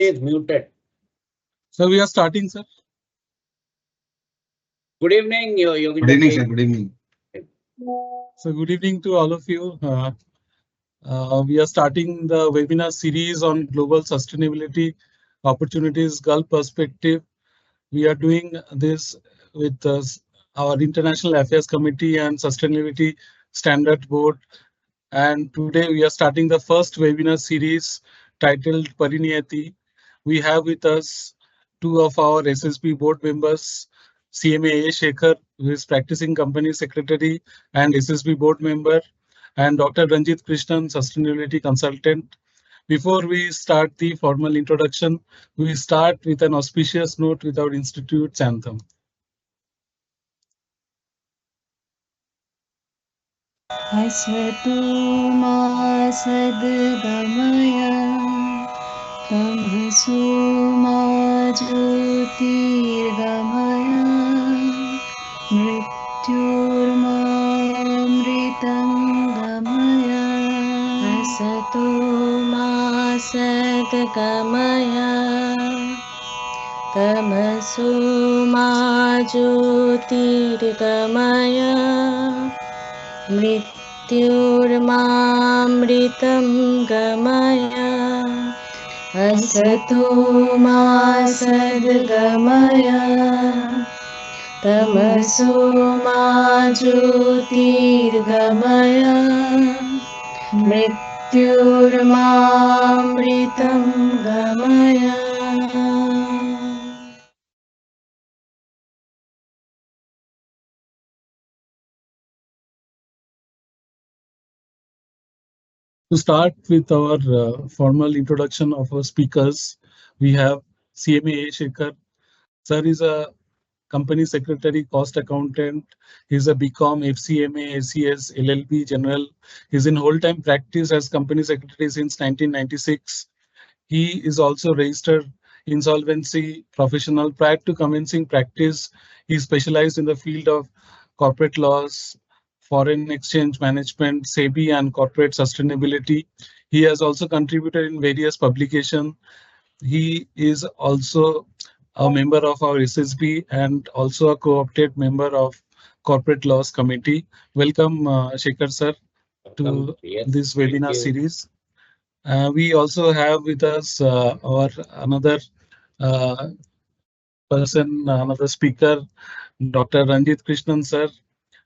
Is muted. So we are starting, sir. Good evening, Yogi. Good evening, sir. Good evening. So good evening to all of you. We are starting the webinar series on global sustainability opportunities, Gulf perspective. We are doing this with our International Affairs Committee and Sustainability Standard Board. And today we are starting the first webinar series titled Pariniyati. We have with us two of our SSB board members, CMA A. Shekhar, who is practicing company secretary and SSB board member, and Dr. Ranjit Krishnan, sustainability consultant. Before we start the formal introduction, we start with an auspicious note with our institute's anthem. असतु मा सद्गमय तमसो मा ज्योतिर्गमय मृत्युर्मामृतं गमय असतो मा सद्गमय तमसो मा ज्योतिर्गमय मृत्युर्मामृतं गमय असतो मा सद्गमय तमसो मा ज्योतिर्गमय मृत्युर्मामृतं गमय. To start with our formal introduction of our speakers, we have CMA A. Shekhar. Sir is a company secretary, cost accountant. He's a BCom, FCMA, ACS, LLB general. He's in whole-time practice as company secretary since 1996. He is also registered insolvency professional. Prior to commencing practice, he specialized in the field of corporate laws, foreign exchange management, SEBI, and corporate sustainability. He has also contributed in various publications. He is also a member of our SSB and also a co-opted member of Corporate Laws Committee. Welcome, Shekhar sir, to this webinar series. We also have with us our another person, another speaker, Dr. Ranjit Krishnan sir.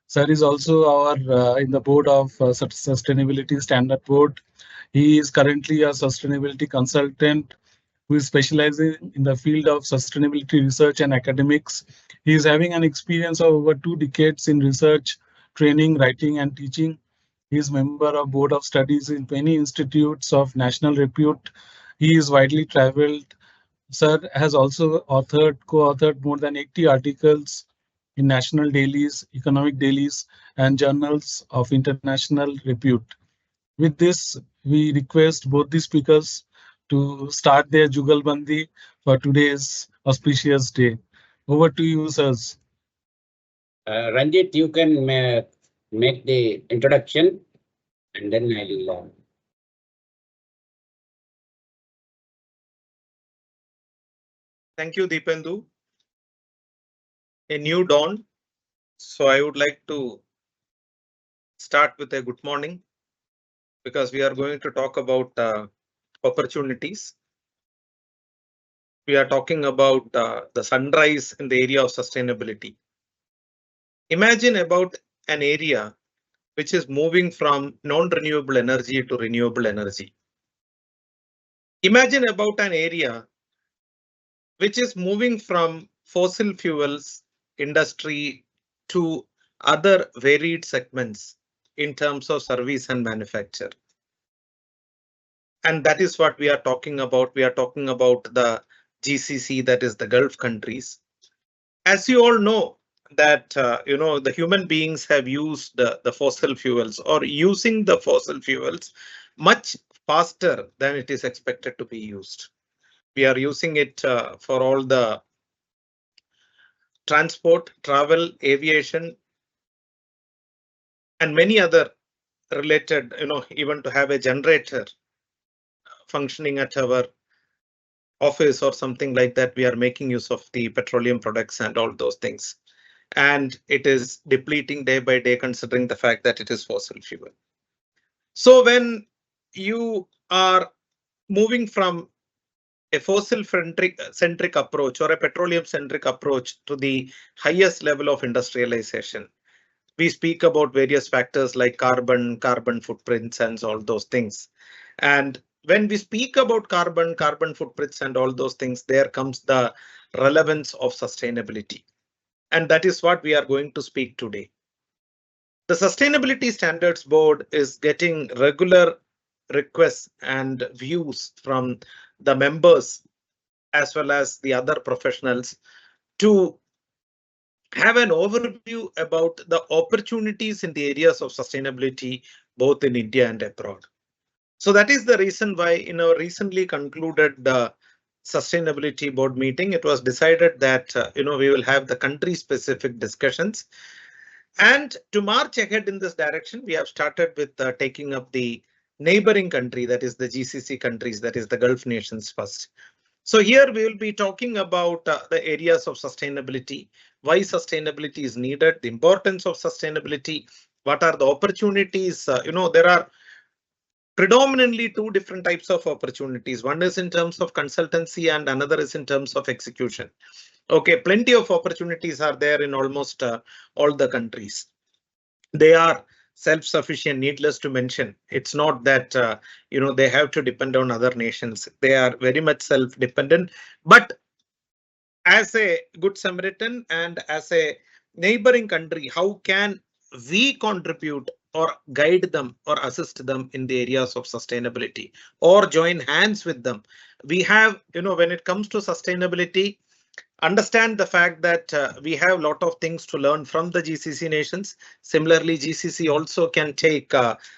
Sir is also our in the board of Sustainability Standard Board. He is currently a sustainability consultant who is specializing in the field of sustainability research and academics. He is having an experience of over 2 decades in research, training, writing, and teaching. He is member of board of studies in many institutes of national repute. He is widely traveled. Sir has also co-authored more than 80 articles in national dailies, economic dailies, and journals of international repute. With this, we request both the speakers to start their Jugalbandi for today's auspicious day. Over to you, sirs. Ranjit, you can make the introduction and then I'll. Thank you, Deependu. A new dawn. So I would like to start with a good morning because we are going to talk about opportunities. We are talking about the sunrise in the area of sustainability. Imagine about an area which is moving from non-renewable energy to renewable energy. Imagine about an area which is moving from fossil fuels industry to other varied segments in terms of service and manufacture. And that is what we are talking about. We are talking about the GCC, that is the Gulf countries. As you all know that, the human beings have used the fossil fuels or using the fossil fuels much faster than it is expected to be used. We are using it for all the transport, travel, aviation, and many other related, even to have a generator functioning at our office or something like that, we are making use of the petroleum products and all those things. And it is depleting day by day, considering the fact that it is fossil fuel. So when you are moving from a fossil centric approach or a petroleum centric approach to the highest level of industrialization, we speak about various factors like carbon footprints and all those things. And when we speak about carbon footprints and all those things, there comes the relevance of sustainability. And that is what we are going to speak today. The Sustainability Standards Board is getting regular requests and views from the members as well as the other professionals to have an overview about the opportunities in the areas of sustainability, both in India and abroad. So that is the reason why in our recently concluded Sustainability Board meeting, it was decided that we will have the country specific discussions. And to march ahead in this direction, we have started with taking up the neighboring country, that is the GCC countries, that is the Gulf nations first. So here we will be talking about the areas of sustainability, why sustainability is needed, the importance of sustainability, what are the opportunities. There are predominantly two different types of opportunities. One is in terms of consultancy and another is in terms of execution. Okay, plenty of opportunities are there in almost all the countries. They are self-sufficient, needless to mention. It's not that they have to depend on other nations. They are very much self-dependent. But as a good Samaritan and as a neighboring country, how can we contribute or guide them or assist them in the areas of sustainability or join hands with them? We have, when it comes to sustainability, understand the fact that we have a lot of things to learn from the GCC nations. Similarly, GCC also can take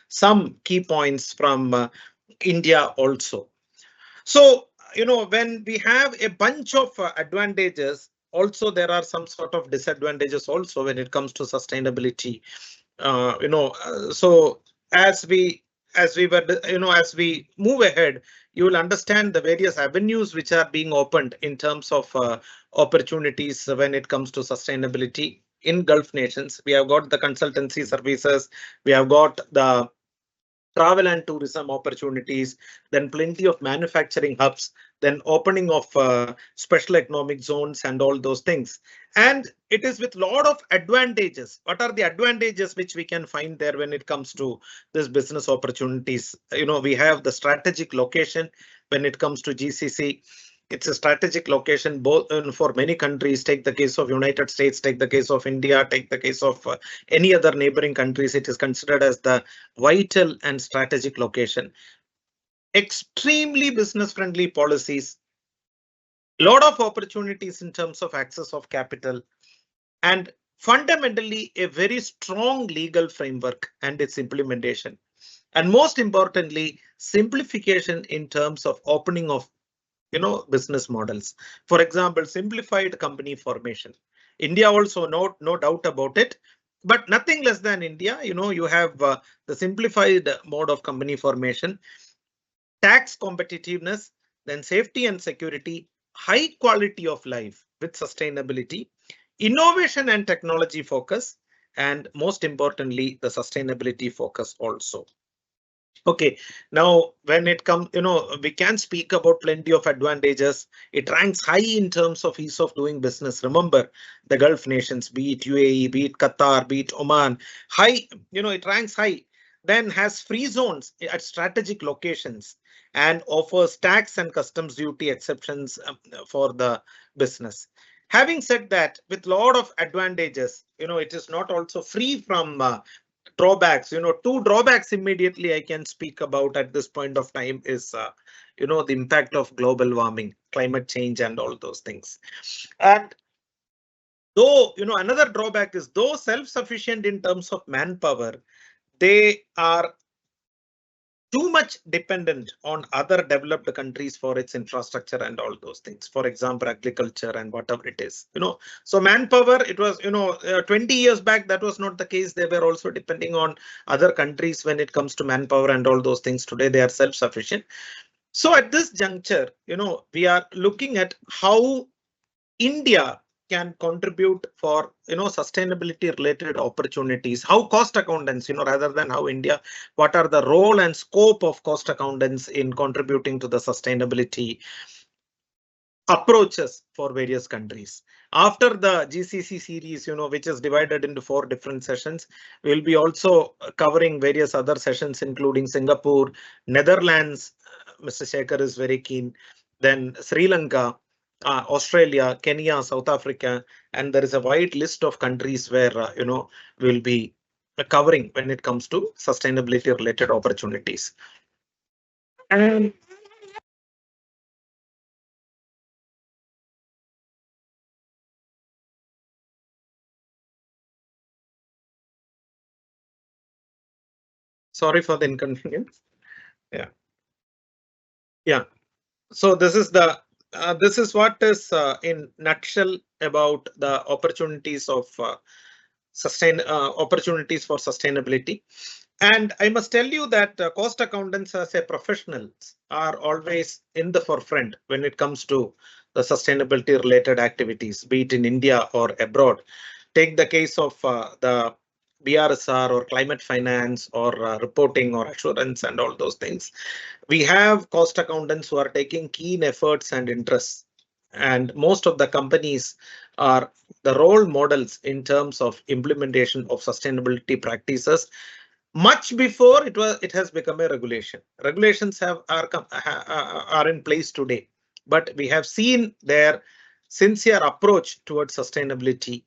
some key points from India also. So, when we have a bunch of advantages, also there are some sort of disadvantages also when it comes to sustainability. So as we move ahead, you will understand the various avenues which are being opened in terms of opportunities when it comes to sustainability in Gulf nations. We have got the consultancy services, we have got the travel and tourism opportunities, then plenty of manufacturing hubs, then opening of special economic zones and all those things. And it is with a lot of advantages. What are the advantages which we can find there when it comes to this business opportunities? We have the strategic location when it comes to GCC. It's a strategic location both for many countries. Take the case of United States, take the case of India, take the case of any other neighboring countries. It is considered as the vital and strategic location. Extremely business friendly policies, lot of opportunities in terms of access of capital, and fundamentally a very strong legal framework and its implementation. And most importantly, simplification in terms of opening of business models. For example, simplified company formation. India also, no doubt about it, but nothing less than India. You have the simplified mode of company formation, tax competitiveness, then safety and security, high quality of life with sustainability, innovation and technology focus, and most importantly, the sustainability focus also. Okay, now when it comes, we can speak about plenty of advantages. It ranks high in terms of ease of doing business. Remember, the Gulf nations, be it UAE, be it Qatar, be it Oman, high, it ranks high. Then has free zones at strategic locations and offers tax and customs duty exceptions for the business. Having said that, with a lot of advantages, it is not also free from drawbacks. Two drawbacks immediately I can speak about at this point of time is, the impact of global warming, climate change, and all those things. And though, another drawback is though self-sufficient in terms of manpower, they are too much dependent on other developed countries for its infrastructure and all those things. For example, agriculture and whatever it is, so manpower, it was, 20 years back, that was not the case. They were also depending on other countries when it comes to manpower and all those things. Today, they are self-sufficient. So at this juncture, we are looking at how India can contribute for, sustainability related opportunities, how cost accountants, rather than how India, what are the role and scope of cost accountants in contributing to the sustainability approaches for various countries. After the GCC series, which is divided into 4 different sessions, we'll be also covering various other sessions, including Singapore, Netherlands. Mr. Shekhar is very keen. Then Sri Lanka, Australia, Kenya, South Africa, and there is a wide list of countries where, we'll be covering when it comes to sustainability related opportunities. And sorry for the inconvenience. Yeah. So this is what is in nutshell about the opportunities of opportunities for sustainability. And I must tell you that cost accountants as a professionals are always in the forefront when it comes to the sustainability related activities, be it in India or abroad. Take the case of the BRSR or climate finance or reporting or assurance and all those things. We have cost accountants who are taking keen efforts and interests, and most of the companies are the role models in terms of implementation of sustainability practices much before it has become a regulation. Regulations are in place today, but we have seen their sincere approach towards sustainability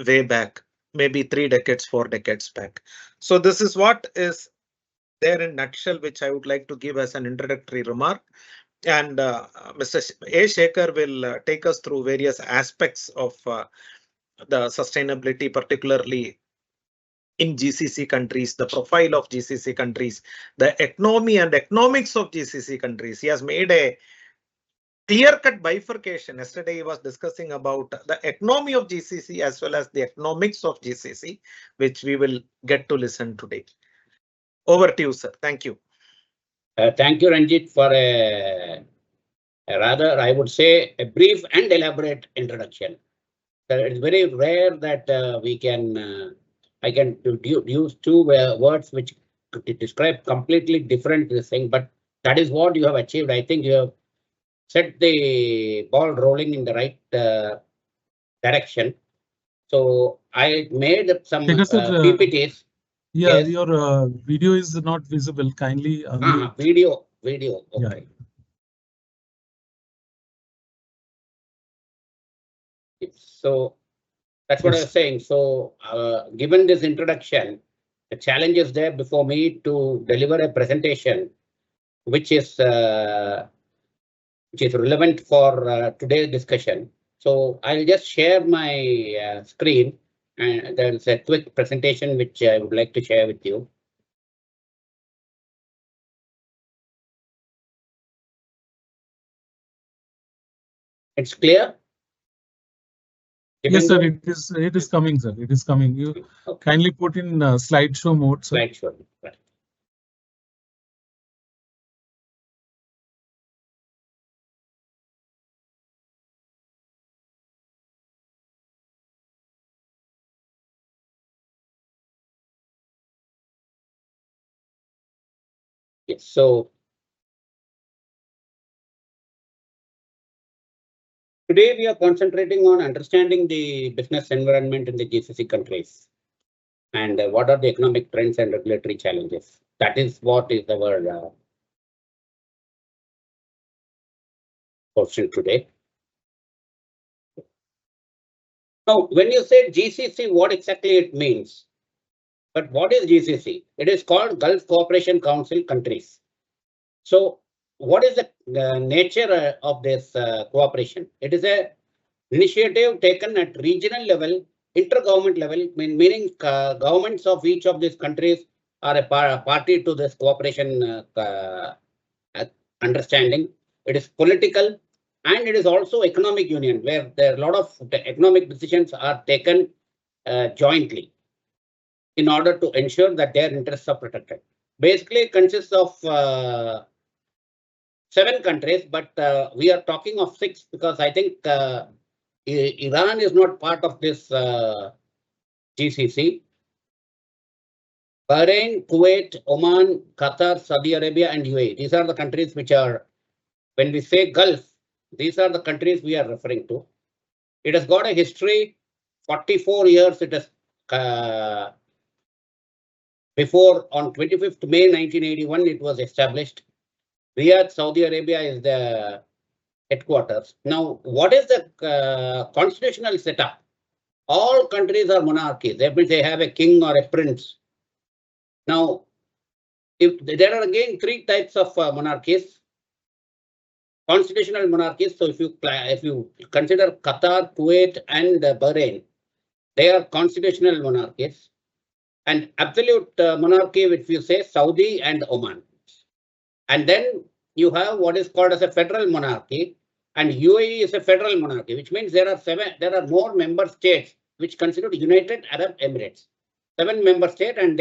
way back, maybe 3 decades, 4 decades back. So this is what is there in nutshell, which I would like to give as an introductory remark. And Mr. A. Shekhar will take us through various aspects of the sustainability, particularly in GCC countries, the profile of GCC countries, the economy and economics of GCC countries. He has made a clear-cut bifurcation. Yesterday he was discussing about the economy of GCC as well as the economics of GCC, which we will get to listen today. Over to you, sir. Thank you. Thank you, Ranjit, for a rather, I would say, a brief and elaborate introduction. It's very rare that I can use 2 words which describe completely different thing, but that is what you have achieved. I think you have set the ball rolling in the right direction. So I made some PPTs. Yeah, Yes. your video is not visible. Kindly unmute. Video. Okay. Yeah. So that's what I was saying. So given this introduction, the challenge is there before me to deliver a presentation which is relevant for today's discussion. So I'll just share my screen, and there's a quick presentation which I would like to share with you. It's clear? Yes, sir. It is coming, sir. It is coming. You kindly put in slideshow mode, sir. Slideshow. Right. Yes. So today we are concentrating on understanding the business environment in the GCC countries and what are the economic trends and regulatory challenges. That is what is our portion today. Now, when you say GCC, what exactly it means? But what is GCC? It is called Gulf Cooperation Council countries. So what is the nature of this cooperation? It is a initiative taken at regional level, intergovernment level, meaning governments of each of these countries are a party to this cooperation understanding. It is political, and it is also economic union, where there are a lot of economic decisions are taken jointly in order to ensure that their interests are protected. Basically, it consists of 7 countries, but we are talking of 6 because I think Iran is not part of this GCC. Bahrain, Kuwait, Oman, Qatar, Saudi Arabia, and UAE. These are the countries which are, when we say Gulf, these are the countries we are referring to. It has got a history, 44 years it has, before on 25th May 1981, it was established. Riyadh, Saudi Arabia is the headquarters. Now, what is the constitutional setup? All countries are monarchies. That means they have a king or a prince. Now, if there are again 3 types of monarchies. Constitutional monarchies. So if you consider Qatar, Kuwait, and Bahrain, they are constitutional monarchies. And absolute monarchy, which you say Saudi and Oman. And then you have what is called as a federal monarchy, and UAE is a federal monarchy, which means there are more member states which constitute United Arab Emirates. 7 member states, and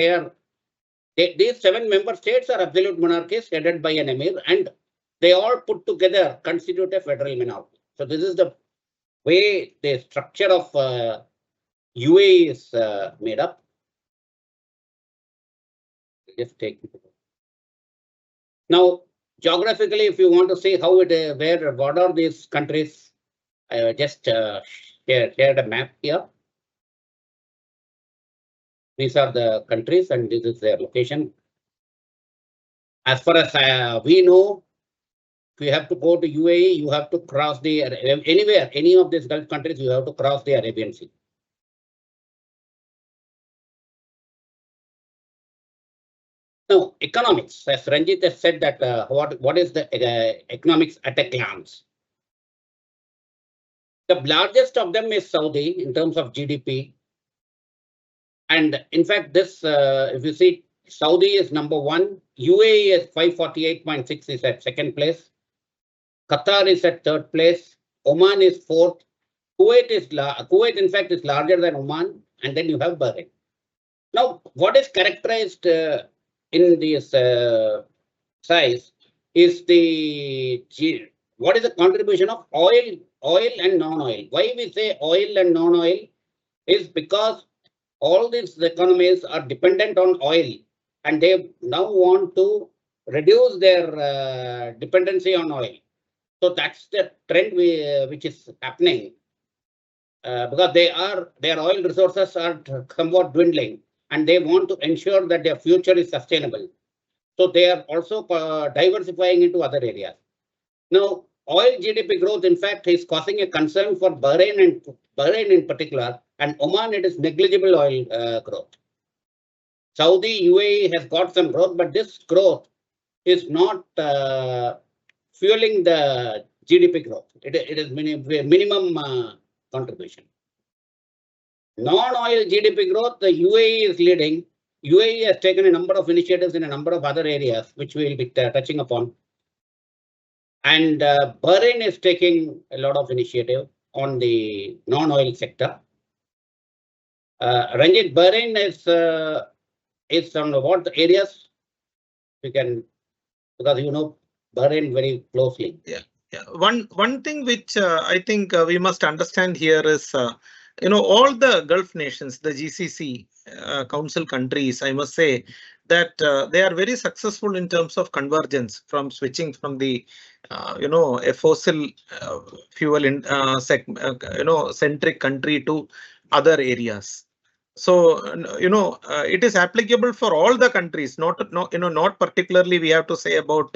these 7 member states are absolute monarchies headed by an emir, and they all put together constitute a federal monarchy. So this is the way the structure of UAE is made up. Just take it. Now, geographically, if you want to see how what are these countries, I just shared a map here. These are the countries, and this is their location. As far as we know, if you have to go to UAE, you have to cross the anywhere, any of these Gulf countries, you have to cross the Arabian Sea. Now, economics, as Ranjit has said that what is the economics at a glance? The largest of them is Saudi in terms of GDP. And in fact, this, if you see, Saudi is number 1, UAE is 548.6 is at 2nd place. Qatar is at 3rd place. Oman is 4th. Kuwait in fact is larger than Oman, and then you have Bahrain. Now, what is characterized in this size is what is the contribution of oil and non-oil. Why we say oil and non-oil is because all these economies are dependent on oil, and they now want to reduce their dependency on oil. So that's the trend which is happening because their oil resources are somewhat dwindling, and they want to ensure that their future is sustainable. So they are also diversifying into other areas. Now, oil GDP growth, in fact, is causing a concern for Bahrain in particular, and Oman, it is negligible oil growth. Saudi, UAE has got some growth, but this growth is not fueling the GDP growth. It is minimum contribution. Non-oil GDP growth, the UAE is leading. UAE has taken a number of initiatives in a number of other areas, which we will be touching upon. And Bahrain is taking a lot of initiative on the non-oil sector. Ranjit, Bahrain is on what areas? You can, because you know Bahrain very closely. Yeah. One thing which I think we must understand here is, all the Gulf nations, the GCC Council countries, I must say that they are very successful in terms of convergence from switching from the, a fossil fuel centric country to other areas. So, it is applicable for all the countries, not particularly we have to say about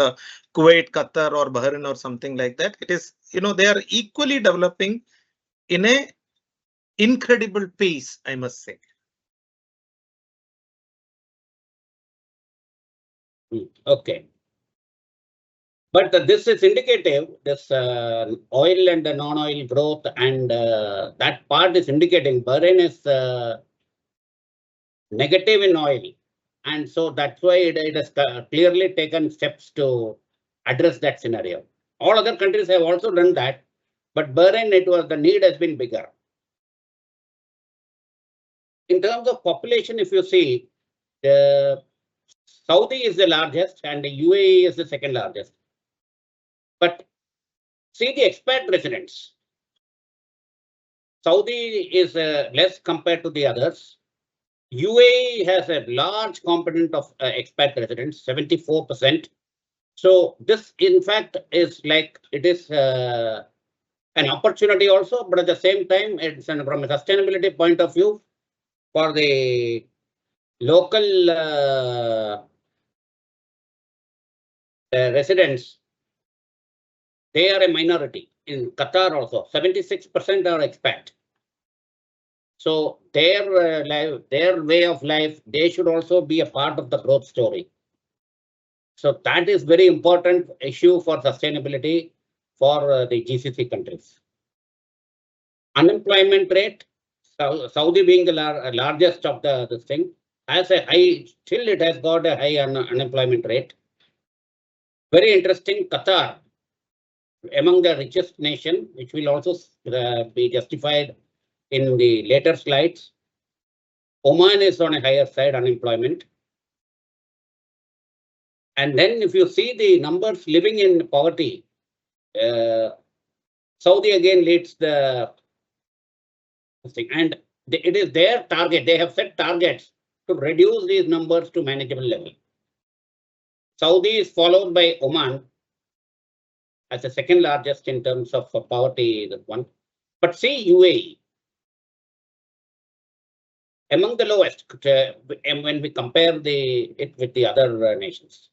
Kuwait, Qatar or Bahrain or something like that. It is, they are equally developing in a incredible pace, I must say. Okay. But this is indicative, this oil and the non-oil growth, and that part is indicating Bahrain is negative in oil. And so that's why it has clearly taken steps to address that scenario. All other countries have also done that, but Bahrain, the need has been bigger. In terms of population, if you see, the Saudi is the largest and the UAE is the 2nd largest. But see the expat residents. Saudi is less compared to the others. UAE has a large component of expat residents, 74%. So this, in fact, is like it is an opportunity also, but at the same time, it's from a sustainability point of view for the local residents. They are a minority. In Qatar also, 76% are expat. So their way of life, they should also be a part of the growth story. So that is very important issue for sustainability for the GCC countries. Unemployment rate, Saudi being the largest of this thing, has a high, still it has got a high unemployment rate. Very interesting, Qatar, among the richest nation, which will also be justified in the later slides. Oman is on a higher side unemployment. And then if you see the numbers living in poverty, Saudi again leads the thing. And it is their target. They have set targets to reduce these numbers to manageable level. Saudi is followed by Oman as the second largest in terms of poverty, that one. But see UAE, among the lowest when we compare it with the other nations.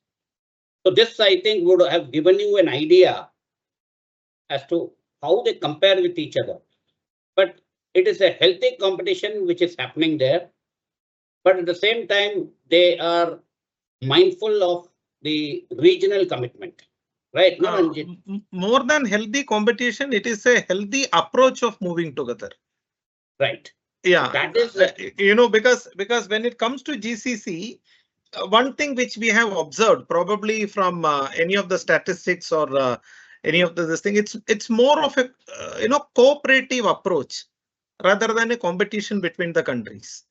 So this, I think, would have given you an idea as to how they compare with each other. But it is a healthy competition which is happening there. But at the same time, they are mindful of the regional commitment, right? More than healthy competition, it is a healthy approach of moving together. Right. Yeah, that is, because when it comes to GCC, one thing which we have observed, probably from any of the statistics or any of this thing, it's more of a cooperative approach rather than a competition between the countries.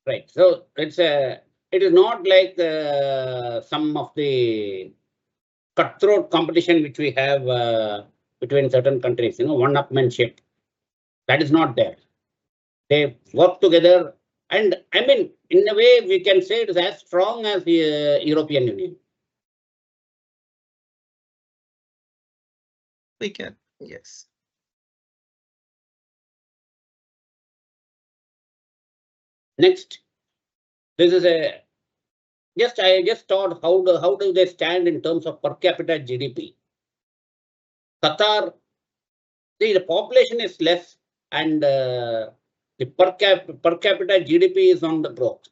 Right. So it is not like some of the cutthroat competition which we have between certain countries. One-upmanship. That is not there. They work together. And I mean, in a way, we can say it is as strong as the European Union. We can, yes. Next, this is I just thought how do they stand in terms of per capita GDP? Qatar, the population is less, and the per capita GDP is on the growth.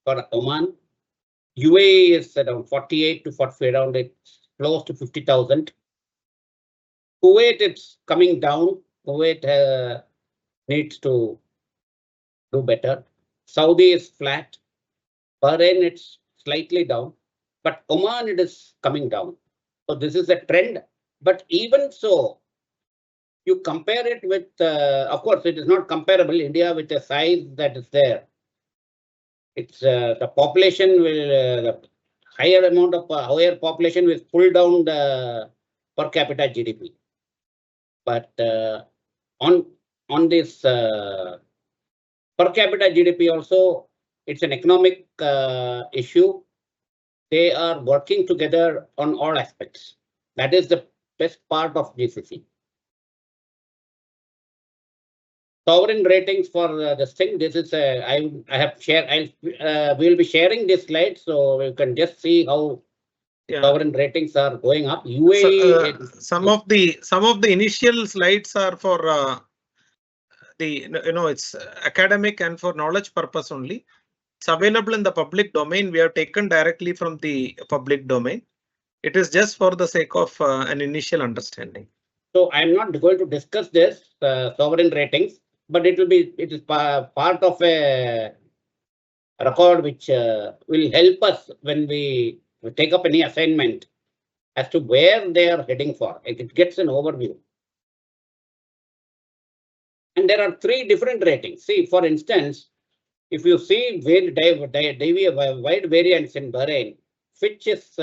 For Oman, UAE is around 48 to 40, around close to 50,000. Kuwait, it's coming down. Kuwait needs to do better. Saudi is flat. Bahrain, it's slightly down. But Oman, it is coming down. So this is a trend. But even so, you compare it with, of course, it is not comparable. India with a size that is there. It's the population will, the higher population will pull down the per capita GDP. But on this per capita GDP also, it's an economic issue. They are working together on all aspects. That is the best part of GCC. Sovereign ratings for this thing. This is I have shared. We will be sharing this slide, so you can just see how sovereign ratings are going up. UAE. Some of the initial slides are for it's academic and for knowledge purpose only. It's available in the public domain. We have taken directly from the public domain. It is just for the sake of an initial understanding. So I'm not going to discuss this sovereign ratings, but it is part of a record which will help us when we take up any assignment as to where they are heading for. It gets an overview. And there are 3 different ratings. See, for instance, if you see wide variance in Bahrain, Fitch is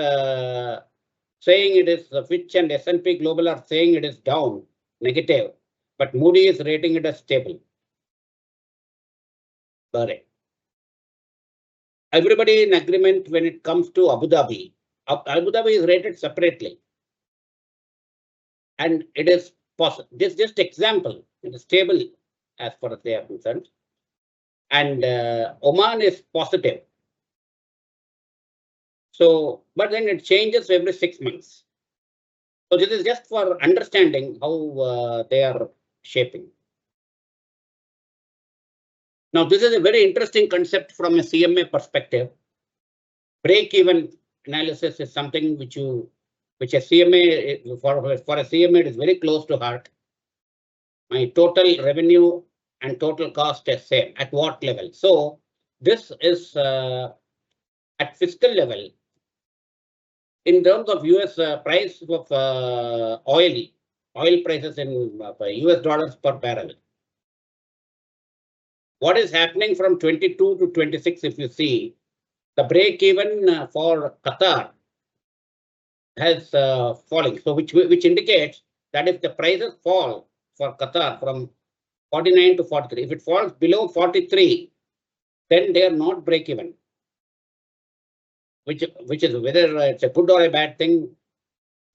saying it is Fitch and S&P Global are saying it is down, negative, but Moody is rating it as stable. Correct. Everybody in agreement when it comes to Abu Dhabi. Abu Dhabi is rated separately. And it is possible. This just example, it is stable as far as they are concerned. And Oman is positive. So, but then it changes every 6 months. So this is just for understanding how they are shaping. Now, this is a very interesting concept from a CMA perspective. Break-even analysis is something which a CMA, for a CMA, it is very close to heart. My total revenue and total cost is same. At what level? So this is at fiscal level. In terms of US price of oil prices in US dollars per barrel. What is happening from 22 to 26, if you see, the break even for Qatar has falling. So which indicates that if the prices fall for Qatar from 49 to 43, if it falls below 43, then they are not break even. Which is whether it's a good or a bad thing,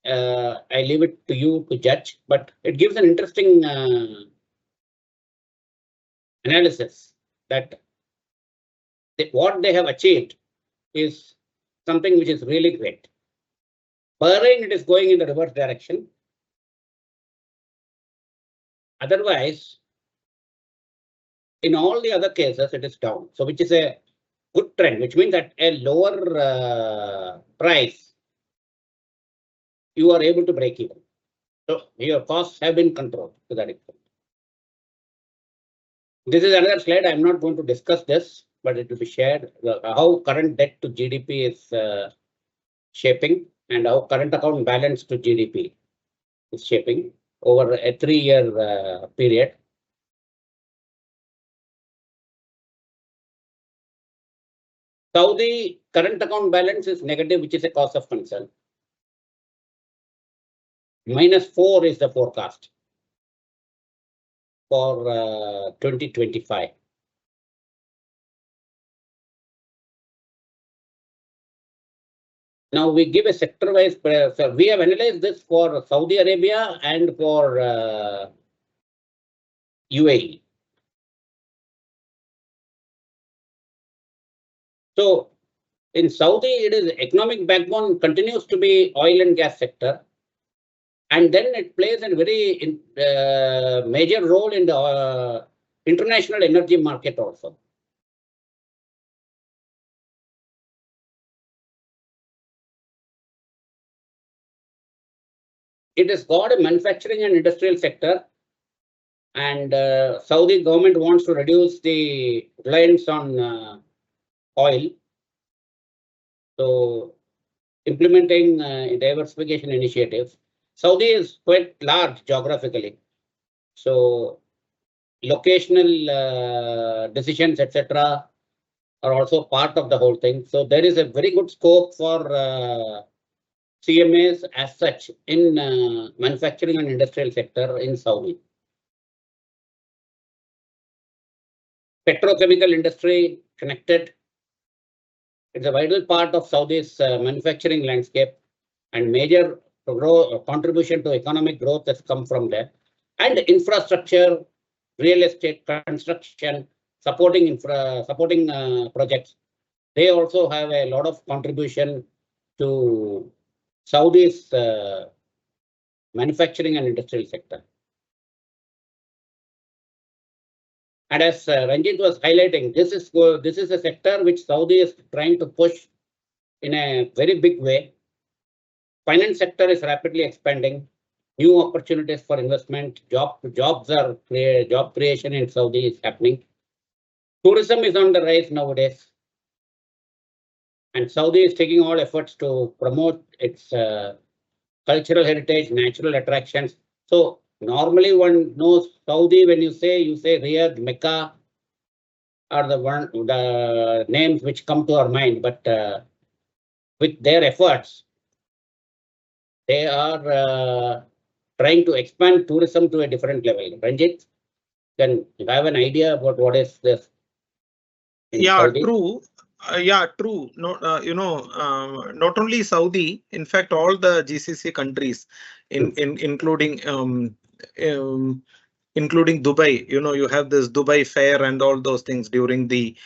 I leave it to you to judge. But it gives an interesting analysis that what they have achieved is something which is really great. Bahrain, it is going in the reverse direction. Otherwise, in all the other cases, it is down. So which is a good trend, which means at a lower price, you are able to break even. So your costs have been controlled to that extent. This is another slide. I'm not going to discuss this, but it will be shared. How current debt to GDP is shaping and how current account balance to GDP is shaping over a 3-year period. Saudi current account balance is negative, which is a cause of concern. -4 is the forecast for 2025. Now we give a sector-wise. So we have analyzed this for Saudi Arabia and for UAE. So in Saudi, it is economic backbone continues to be oil and gas sector. And then it plays a very major role in the international energy market also. It has got a manufacturing and industrial sector, and Saudi government wants to reduce the reliance on oil. So implementing diversification initiatives. Saudi is quite large geographically. So locational decisions, etc., are also part of the whole thing. So there is a very good scope for CMAs as such in manufacturing and industrial sector in Saudi. Petrochemical industry connected. It's a vital part of Saudi's manufacturing landscape, and major contribution to economic growth has come from there. And infrastructure, real estate, construction, supporting projects. They also have a lot of contribution to Saudi's manufacturing and industrial sector. And as Ranjit was highlighting, this is a sector which Saudi is trying to push in a very big way. Finance sector is rapidly expanding. New opportunities for investment, job creation in Saudi is happening. Tourism is on the rise nowadays. And Saudi is taking all efforts to promote its cultural heritage, natural attractions. So normally one knows Saudi when you say Riyadh, Mecca are the names which come to our mind. But with their efforts, they are trying to expand tourism to a different level. Ranjit, can you have an idea about what is this? Yeah, Saudi? true. Yeah, true. No, not only Saudi, in fact, all the GCC countries, including including Dubai. You have this Dubai Fair and all those things during the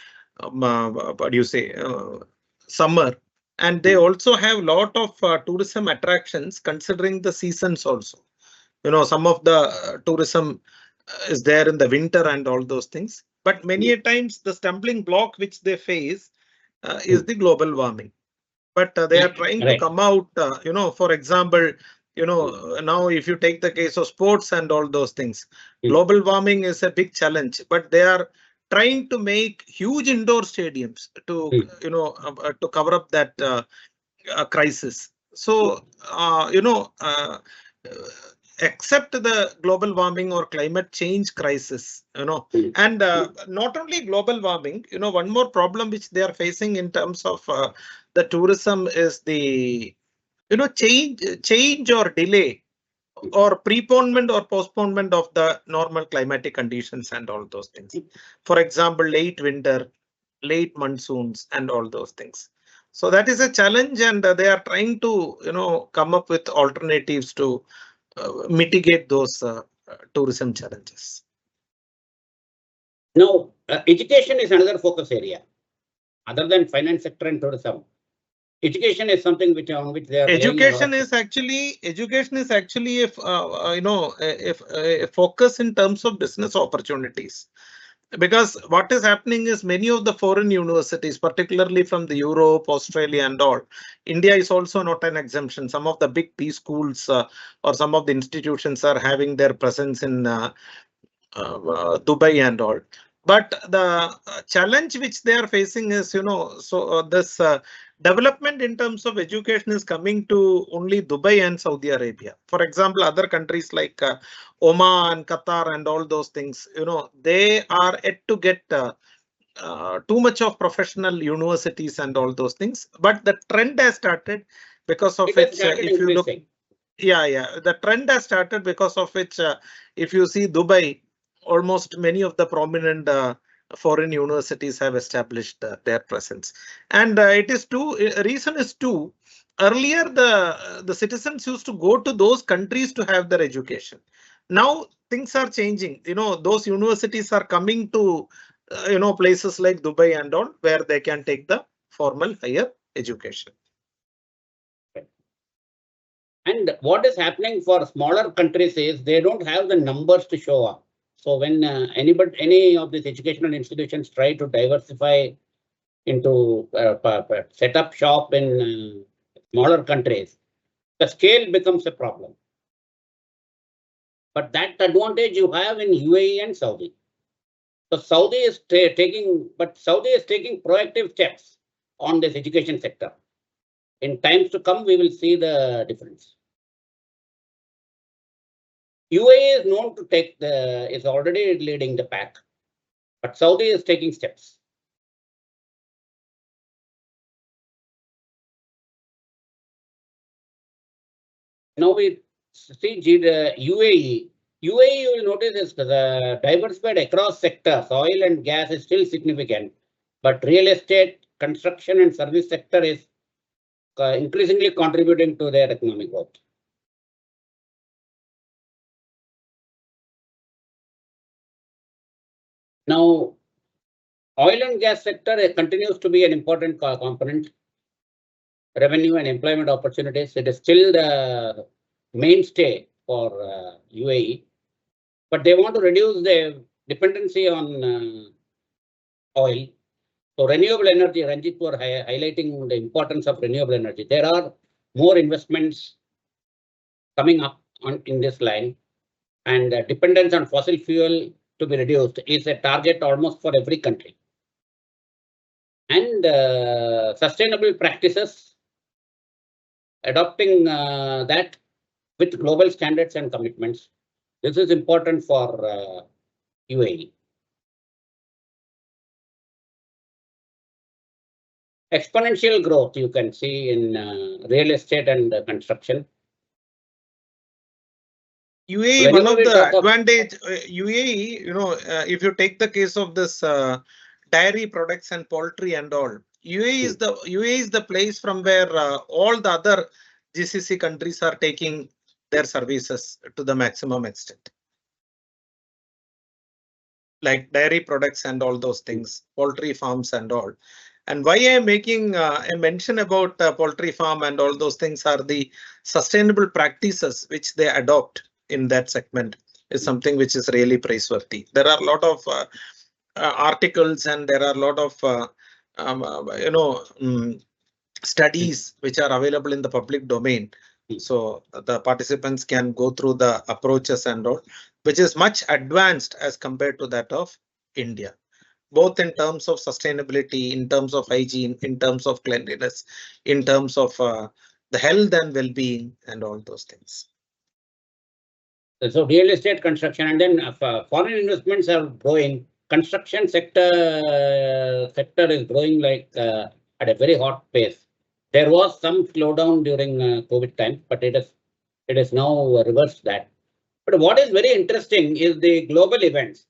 what do you say, summer, and they also have lot of tourism attractions considering the seasons also. Some of the tourism is there in the winter and all those things. But many a times the stumbling block which they face is the global warming. But they are trying to Right. come out, for example, now if you take the case of sports and all those things, global warming is a big challenge, but they are trying to make huge indoor stadiums to, to cover up that crisis. So, except the global warming or climate change crisis, and not only global warming, one more problem which they are facing in terms of the tourism is the, change or delay or preponement or postponement of the normal climatic conditions and all those things. For example, late winter, late monsoons and all those things. So that is a challenge, and they are trying to, come up with alternatives to mitigate those tourism challenges. Now, education is another focus area, other than finance sector and tourism. Education is something on which they are. Education is actually a focus in terms of business opportunities. Because what is happening is many of the foreign universities, particularly from the Europe, Australia and all, India is also not an exemption. Some of the big B schools or some of the institutions are having their presence in Dubai and all. But the challenge which they are facing is, this development in terms of education is coming to only Dubai and Saudi Arabia. For example, other countries like Oman, Qatar and all those things, they are yet to get too much of professional universities and all those things. But the trend has started, because of which, if you look, the trend has started, because of which, if you see Dubai, almost many of the prominent foreign universities have established their presence. And it is reason is two. Earlier, the citizens used to go to those countries to have their education. Now things are changing. Those universities are coming to places like Dubai and all, where they can take the formal higher education. And what is happening for smaller countries is they don't have the numbers to show up. So when any of these educational institutions try to diversify into set up shop in smaller countries, the scale becomes a problem. But that advantage you have in UAE and Saudi. So Saudi is taking proactive steps on this education sector. In times to come, we will see the difference. UAE is known to is already leading the pack, but Saudi is taking steps. Now we see the UAE. UAE, you will notice, is the diversified across sectors. Oil and gas is still significant, but real estate, construction, and service sector is increasingly contributing to their economic growth. Now, oil and gas sector continues to be an important component. Revenue and employment opportunities. It is still the mainstay for UAE, but they want to reduce their dependency on oil. So renewable energy, Ranjit were highlighting the importance of renewable energy. There are more investments coming up in this line, and dependence on fossil fuel to be reduced is a target almost for every country. And sustainable practices, adopting that with global standards and commitments. This is important for UAE. Exponential growth you can see in real estate and construction. UAE, one Whenever of we the talk of advantage, UAE, if you take the case of this dairy products and poultry and all, UAE is the place from where all the other GCC countries are taking their services to the maximum extent. Like dairy products and all those things, poultry farms and all. And why I am making a mention about poultry farm and all those things are the sustainable practices which they adopt in that segment is something which is really praiseworthy. There are a lot of articles and there are a lot of studies which are available in the public domain. So the participants can go through the approaches and all, which is much advanced as compared to that of India, both in terms of sustainability, in terms of hygiene, in terms of cleanliness, in terms of the health and well-being and all those things. So real estate construction, and then foreign investments are growing. Construction sector is growing like at a very hot pace. There was some slowdown during COVID time, but it is now reversed that. But what is very interesting is the global events.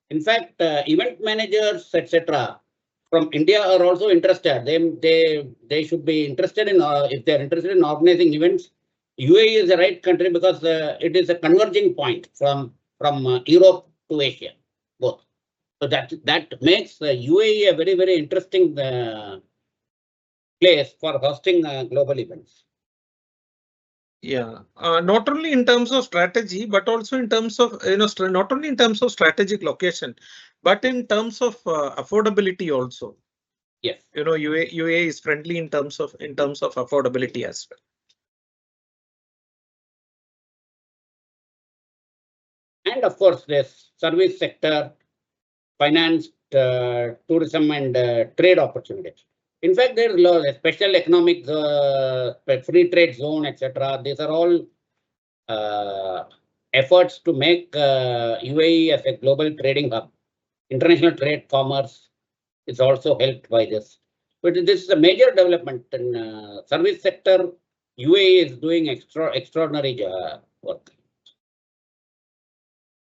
In fact, event managers, etc., from India are also interested. They should be interested in if they are interested in organizing events. UAE is the right country because it is a converging point from Europe to Asia, both. So that makes UAE a very interesting place for hosting global events. Yeah, not only in terms of strategy, but also in terms of not only in terms of strategic location, but in terms of affordability also. Yes. UAE is friendly in terms of affordability as well. And of course, this service sector, finance, tourism, and trade opportunities. In fact, there is a special economic free trade zone, etc. These are all efforts to make UAE as a global trading hub. International trade commerce is also helped by this. But this is a major development in service sector. UAE is doing extraordinary work.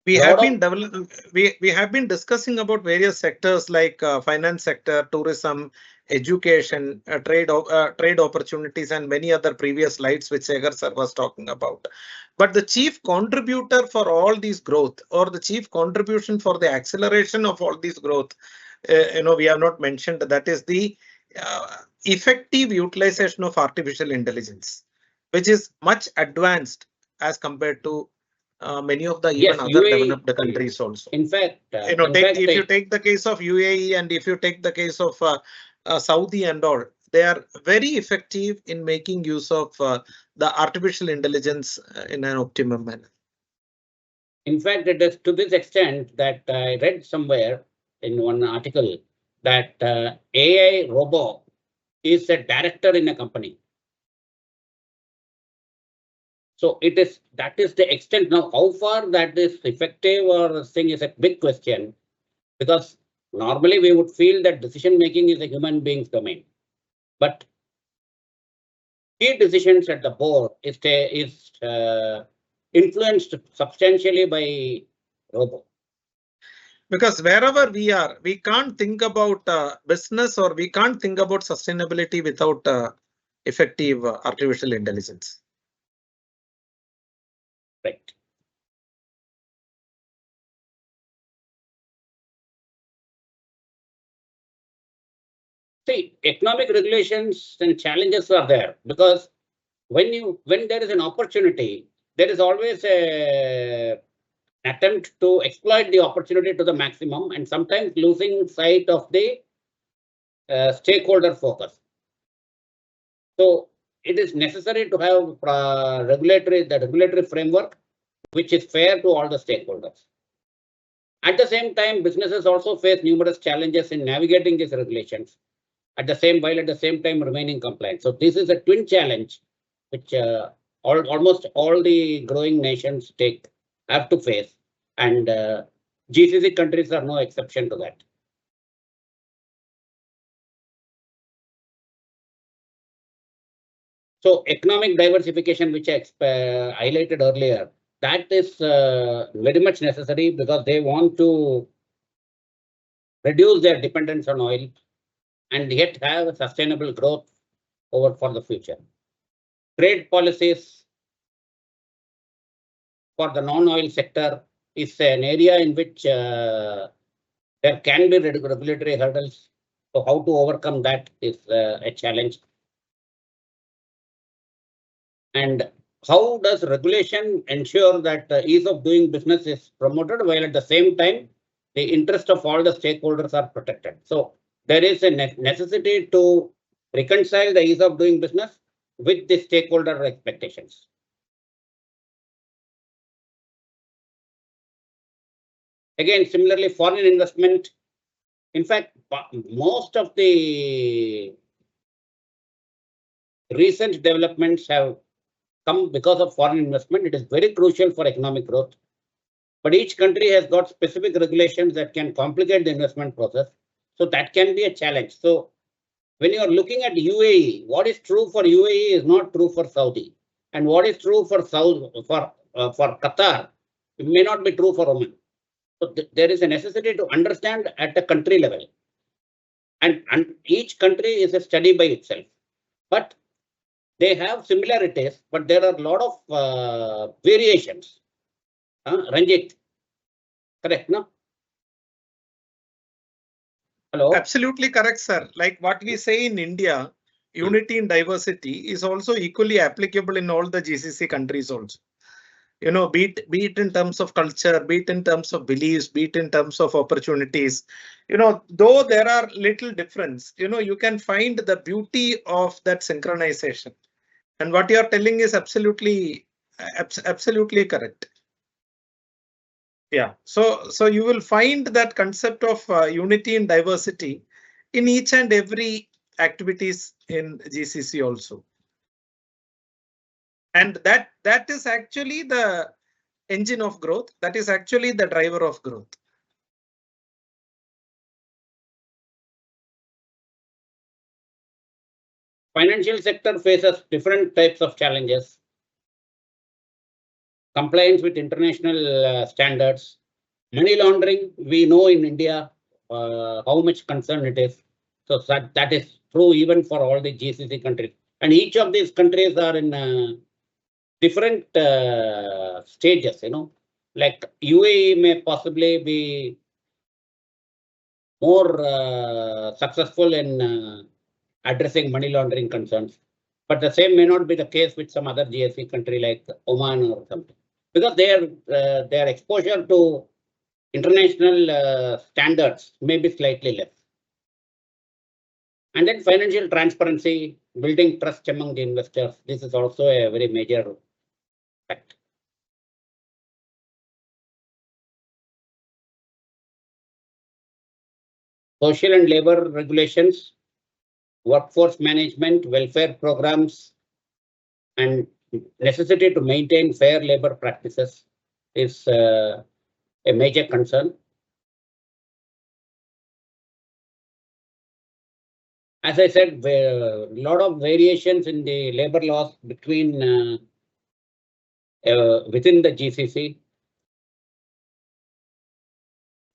We have been discussing about various sectors like finance sector, tourism, education, trade opportunities, and many other previous slides which Segar sir was talking about. But the chief contributor for all these growth, or the chief contribution for the acceleration of all these growth, we have not mentioned, that is the effective utilization of artificial intelligence, which is much advanced as compared to many of the even other UAE, developed countries also. In fact, if you take the case of UAE and if you take the case of Saudi and all, they are very effective in making use of the artificial intelligence in an optimum manner. In fact, it is to this extent that I read somewhere in one article that AI robot is a director in a company. So that is the extent. Now, how far that is effective or thing is a big question, because normally we would feel that decision making is a human being's domain, but key decisions at the board is influenced substantially by robot. Because wherever we are, we can't think about business or we can't think about sustainability without effective artificial intelligence. Right. See, economic regulations and challenges are there, because when there is an opportunity, there is always a attempt to exploit the opportunity to the maximum, and sometimes losing sight of the stakeholder focus. So it is necessary to have regulatory framework which is fair to all the stakeholders. At the same time, businesses also face numerous challenges in navigating these regulations, at the same time remaining compliant. So this is a twin challenge which almost all the growing nations have to face, and GCC countries are no exception to that. So economic diversification, which I highlighted earlier, that is very much necessary because they want to reduce their dependence on oil and yet have a sustainable growth over for the future. Trade policies for the non-oil sector is an area in which there can be regulatory hurdles. So how to overcome that is a challenge. And how does regulation ensure that the ease of doing business is promoted while at the same time the interest of all the stakeholders are protected? So there is a necessity to reconcile the ease of doing business with the stakeholder expectations. Again, similarly, foreign investment. In fact, most of the recent developments have come because of foreign investment. It is very crucial for economic growth. But each country has got specific regulations that can complicate the investment process. So that can be a challenge. So when you are looking at UAE, what is true for UAE is not true for Saudi. And what is true for Qatar, it may not be true for Oman. So there is a necessity to understand at a country level. And each country is a study by itself. But they have similarities, but there are a lot of variations. Ranjit, correct, no? Hello? Absolutely correct, sir. Like what we say in India, unity in diversity is also equally applicable in all the GCC countries also. You know, be it in terms of culture, be it in terms of beliefs, be it in terms of opportunities, you know, though there are little difference, you know, you can find the beauty of that synchronization. And what you are telling is absolutely correct. Yeah, so you will find that concept of unity and diversity in each and every activities in GCC also. And that is actually the engine of growth. That is actually the driver of growth. Financial sector faces different types of challenges. Compliance with international standards. Money laundering, we know in India how much concern it is. So that is true even for all the GCC countries. And each of these countries are in different stages, you know. Like UAE may possibly be more successful in addressing money laundering concerns. But the same may not be the case with some other GCC country like Oman or something, because their exposure to international standards may be slightly less. And then financial transparency, building trust among the investors. This is also a very major fact. Social and labor regulations, workforce management, welfare programs, and necessity to maintain fair labor practices is a major concern. As I said, a lot of variations in the labor laws between within the GCC.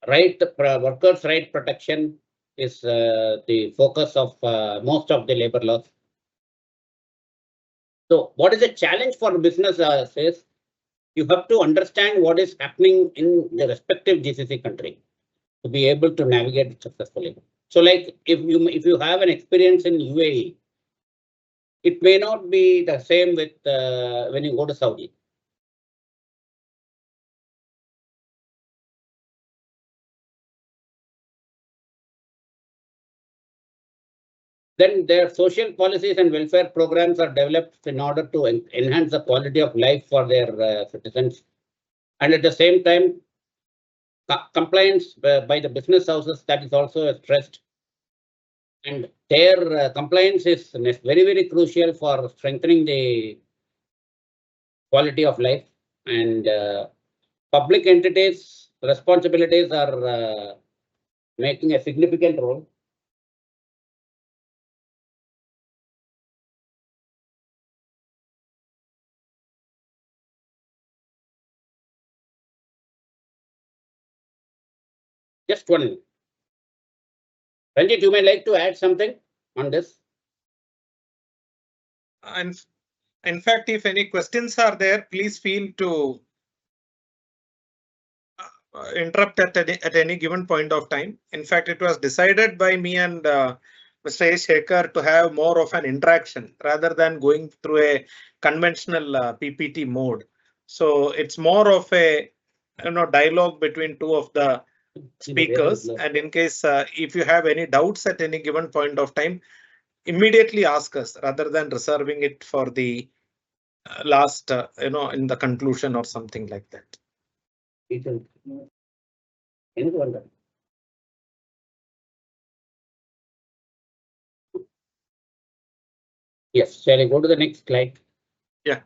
Workers' right protection is the focus of most of the labor laws. So what is the challenge for business is you have to understand what is happening in the respective GCC country to be able to navigate it successfully. So like if you have an experience in UAE, it may not be the same with when you go to Saudi. Then their social policies and welfare programs are developed in order to enhance the quality of life for their citizens. And at the same time, compliance by the business houses, that is also stressed. And their compliance is very, very crucial for strengthening the quality of life. And public entities' responsibilities are making a significant role. Just one. Ranjit, you may like to add something on this? And in fact, if any questions are there, please feel to interrupt at any given point of time. In fact, it was decided by me and Mr. A. Shekhar to have more of an interaction rather than going through a conventional PPT mode. So it's more of a dialogue between two of the speakers. And in case if you have any doubts at any given point of time, immediately ask us rather than reserving it for the last, in the conclusion or something like that. Yes, shall I go to the next slide? Yeah.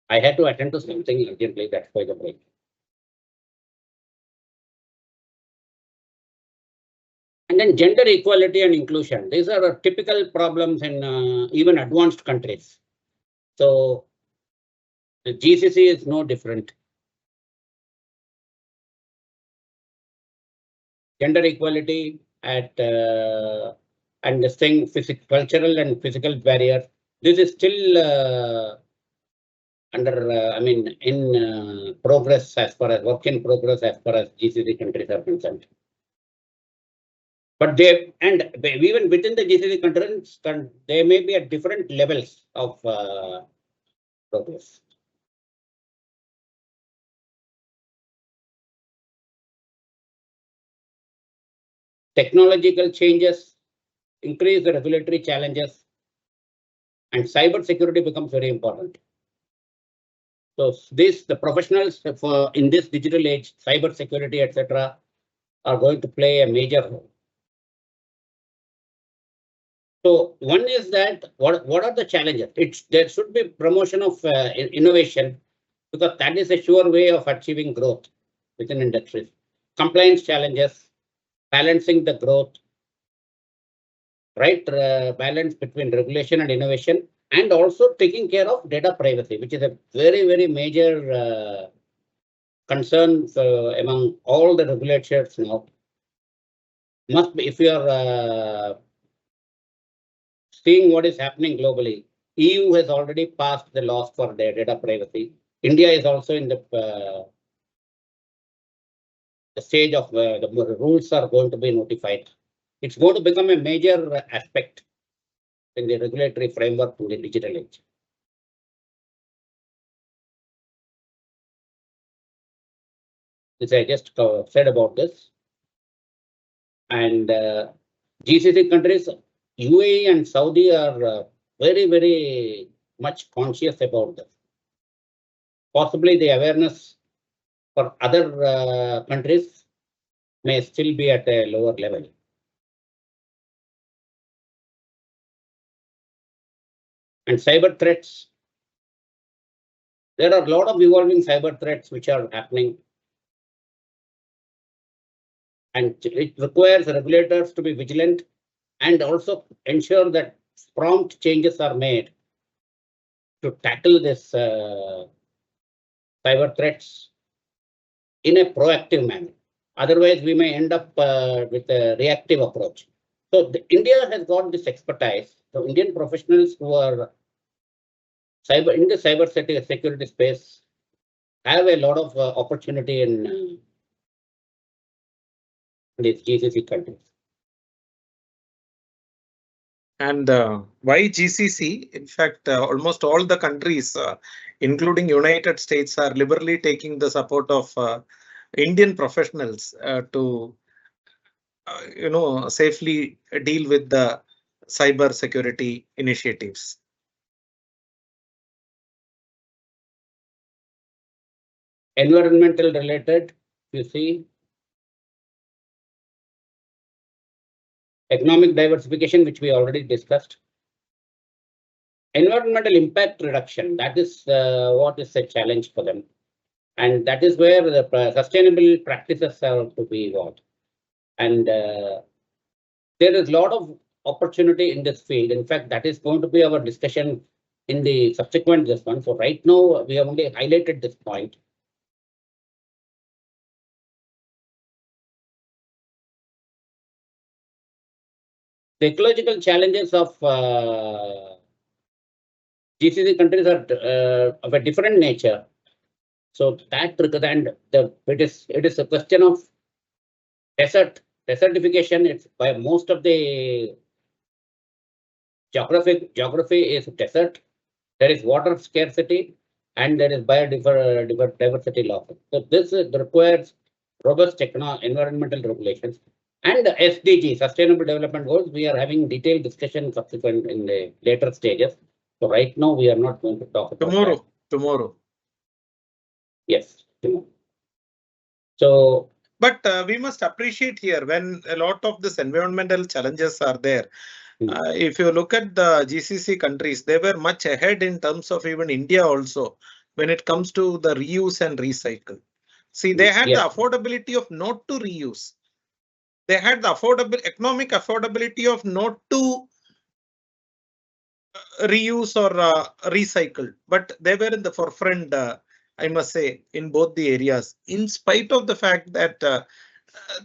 I had to attend to something urgently, that's why the break. And then gender equality and inclusion. These are typical problems in even advanced countries. So the GCC is no different. Gender equality at and this thing, cultural and physical barrier. This is still under, in progress as far as work in progress as far as GCC countries are concerned. But even within the GCC countries, they may be at different levels of progress. Technological changes increase the regulatory challenges, and cyber security becomes very important. So the professionals in this digital age, cyber security, etc., are going to play a major role. So one is that what are the challenges? There should be promotion of innovation, because that is a sure way of achieving growth within industries. Compliance challenges, balancing the growth, right balance between regulation and innovation, and also taking care of data privacy, which is a very, very major concern among all the regulators now. Must be, if you are seeing what is happening globally, EU has already passed the laws for their data privacy. India is also in the stage of the rules are going to be notified. It's going to become a major aspect in the regulatory framework in the digital age. This I just said about this. And GCC countries, UAE and Saudi are very, very much conscious about this. Possibly the awareness for other countries may still be at a lower level. And cyber threats. There are a lot of evolving cyber threats which are happening. And it requires regulators to be vigilant and also ensure that prompt changes are made to tackle this cyber threats in a proactive manner. Otherwise, we may end up with a reactive approach. So India has got this expertise. So Indian professionals who are in the cyber security space have a lot of opportunity in these GCC countries. And why GCC? In fact, almost all the countries, including United States, are liberally taking the support of Indian professionals to, safely deal with the cyber security initiatives. Environmental related, you see. Economic diversification, which we already discussed. Environmental impact reduction, that is what is a challenge for them. And that is where the sustainable practices have to be evolved. And there is a lot of opportunity in this field. In fact, that is going to be our discussion in the subsequent this one. So right now, we have only highlighted this point. The ecological challenges of GCC countries are of a different nature. So that and it is a question of desertification. It's by most of the geography is desert. There is water scarcity and there is biodiversity loss. So this requires robust environmental regulations. And the SDG, Sustainable Development Goals, we are having detailed discussion subsequent in the later stages. So right now we are not going to talk about that. Tomorrow. Yes. So, but we must appreciate here when a lot of these environmental challenges are there. If you look at the GCC countries, they were much ahead in terms of even India also when it comes to the reuse and recycle. See, they had the affordability of not to reuse. They had the economic affordability of not to reuse or recycle, but they were in the forefront, I must say, in both the areas, in spite of the fact that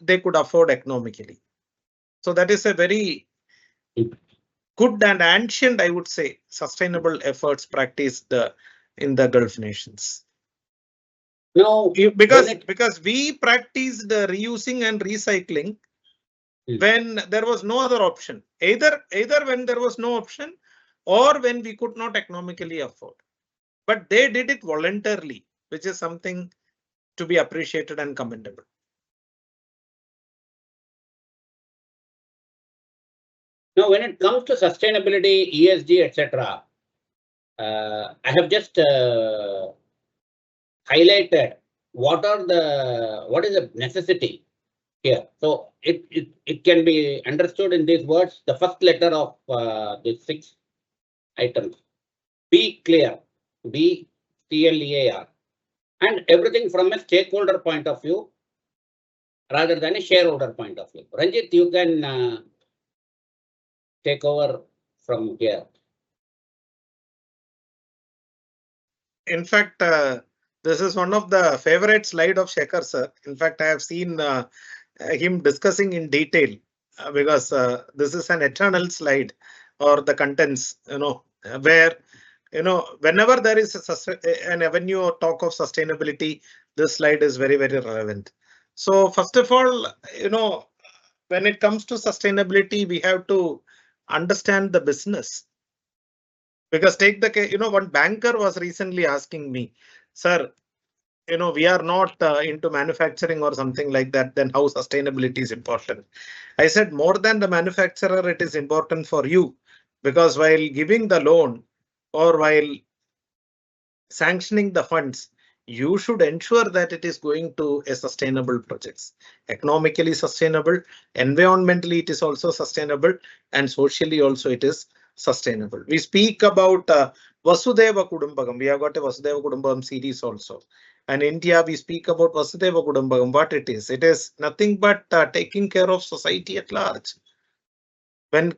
they could afford economically. So that is a very good and ancient, I would say, sustainable efforts practiced in the Gulf nations. No, because we practiced reusing and recycling when there was no other option, either when there was no option or when we could not economically afford. But they did it voluntarily, which is something to be appreciated and commendable. Now, when it comes to sustainability, ESG, etc., I have just highlighted what is the necessity here. So it can be understood in these words. The first letter of the 6 items: be clear, be CLEAR, and everything from a stakeholder point of view rather than a shareholder point of view. Ranjit, you can take over from here. In fact, this is one of the favorite slide of Shekhar sir. In fact, I have seen him discussing in detail because this is an eternal slide, or the contents, where, whenever there is an avenue or talk of sustainability, this slide is very, very relevant. So first of all, when it comes to sustainability, we have to understand the business. Because take the case, one banker was recently asking me, sir, we are not into manufacturing or something like that, then how sustainability is important? I said, more than the manufacturer, it is important for you, because while giving the loan or while sanctioning the funds, you should ensure that it is going to a sustainable projects, economically sustainable, environmentally it is also sustainable, and socially also it is sustainable. We speak about Vasudhaiva Kudumbakam. We have got a Vasudhaiva Kudumbakam series also. And in India, we speak about Vasudhaiva Kudumbakam. What it is nothing but taking care of society at large. When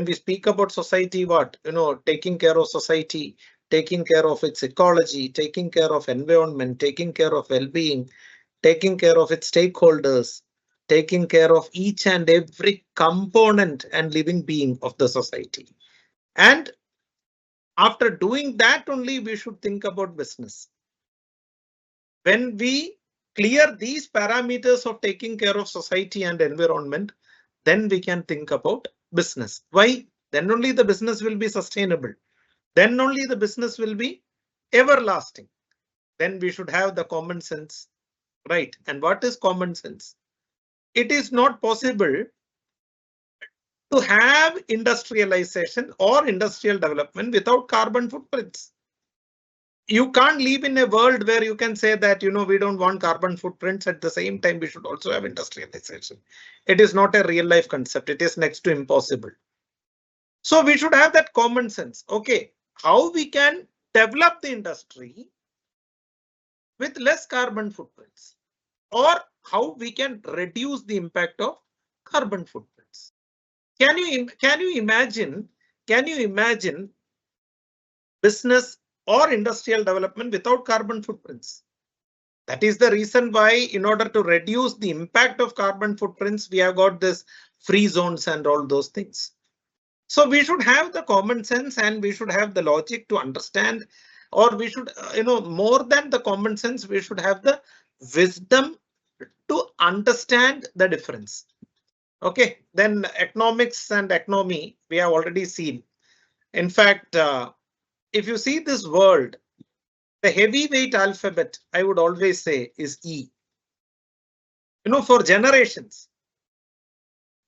we speak about society, what? Taking care of society, taking care of its ecology, taking care of environment, taking care of well-being, taking care of its stakeholders, taking care of each and every component and living being of the society. And after doing that only, we should think about business. When we clear these parameters of taking care of society and environment, then we can think about business. Why? Then only the business will be sustainable. Then only the business will be everlasting. Then we should have the common sense, right? And what is common sense? It is not possible to have industrialization or industrial development without carbon footprints. You can't live in a world where you can say that, we don't want carbon footprints. At the same time, we should also have industrialization. It is not a real life concept. It is next to impossible. So we should have that common sense. Okay, how we can develop the industry with less carbon footprints, or how we can reduce the impact of carbon footprints. Can you imagine business or industrial development without carbon footprints? That is the reason why, in order to reduce the impact of carbon footprints, we have got this free zones and all those things. So we should have the common sense and we should have the logic to understand, or we should, more than the common sense, we should have the wisdom to understand the difference. Okay, then economics and economy, we have already seen. In fact, if you see this world, the heavyweight alphabet, I would always say, is E. For generations,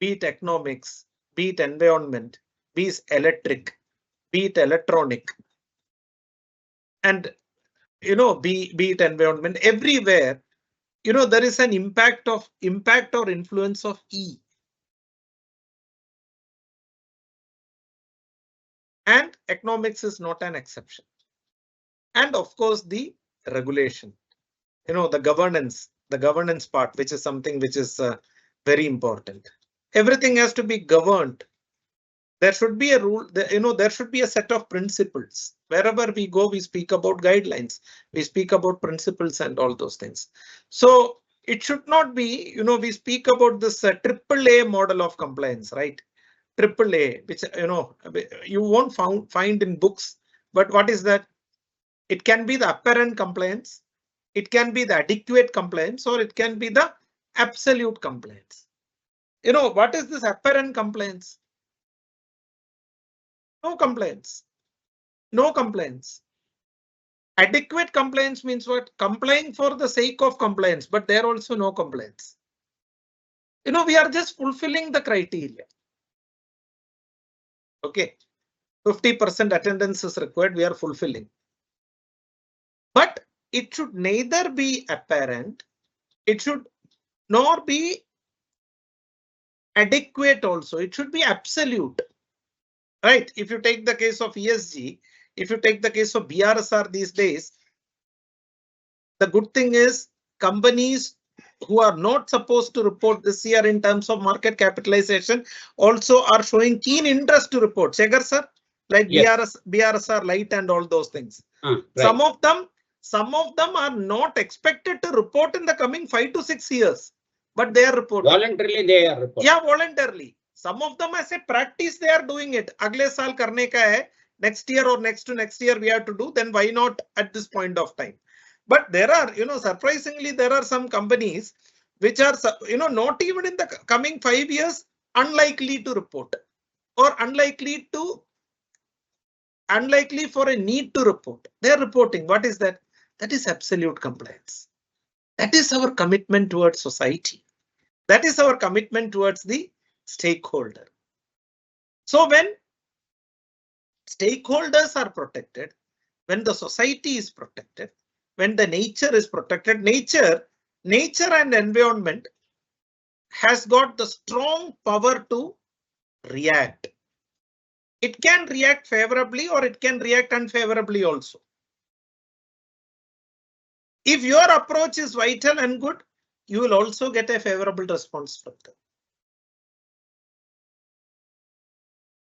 be it economics, be it environment, be it electric, be it electronic, and be it environment, everywhere, there is an impact or influence of E. And economics is not an exception. And of course, the regulation, the governance part, which is something which is very important. Everything has to be governed. There should be a rule, there should be a set of principles. Wherever we go, we speak about guidelines, we speak about principles and all those things. So it should not be, we speak about this AAA model of compliance, right? AAA, which, you won't find in books, but what is that? It can be the apparent compliance, it can be the adequate compliance, or it can be the absolute compliance. What is this apparent compliance? No compliance. No compliance. Adequate compliance means what? Complying for the sake of compliance, but there also no compliance. We are just fulfilling the criteria. Okay, 50% attendance is required, we are fulfilling. But it should neither be apparent, it should nor be adequate also, it should be absolute. Right? If you take the case of ESG, if you take the case of BRSR these days, the good thing is companies who are not supposed to report this year in terms of market capitalization also are showing keen interest to report. Shekhar sir, like yes. BRSR Light and all those things. Right. Some of them are not expected to report in the coming 5 to 6 years, but they are reporting. Voluntarily they are reporting. Yeah, voluntarily. Some of them as a practice, they are doing it. Agle saal karne ka hai, next year or next to next year we have to do, then why not at this point of time? But there are, surprisingly, there are some companies which are, not even in the coming 5 years, unlikely to report or unlikely for a need to report. They are reporting. What is that? That is absolute compliance. That is our commitment towards society. That is our commitment towards the stakeholder. So when stakeholders are protected, when the society is protected, when the nature is protected, nature and environment has got the strong power to react. It can react favorably or it can react unfavorably also. If your approach is vital and good, you will also get a favorable response from them.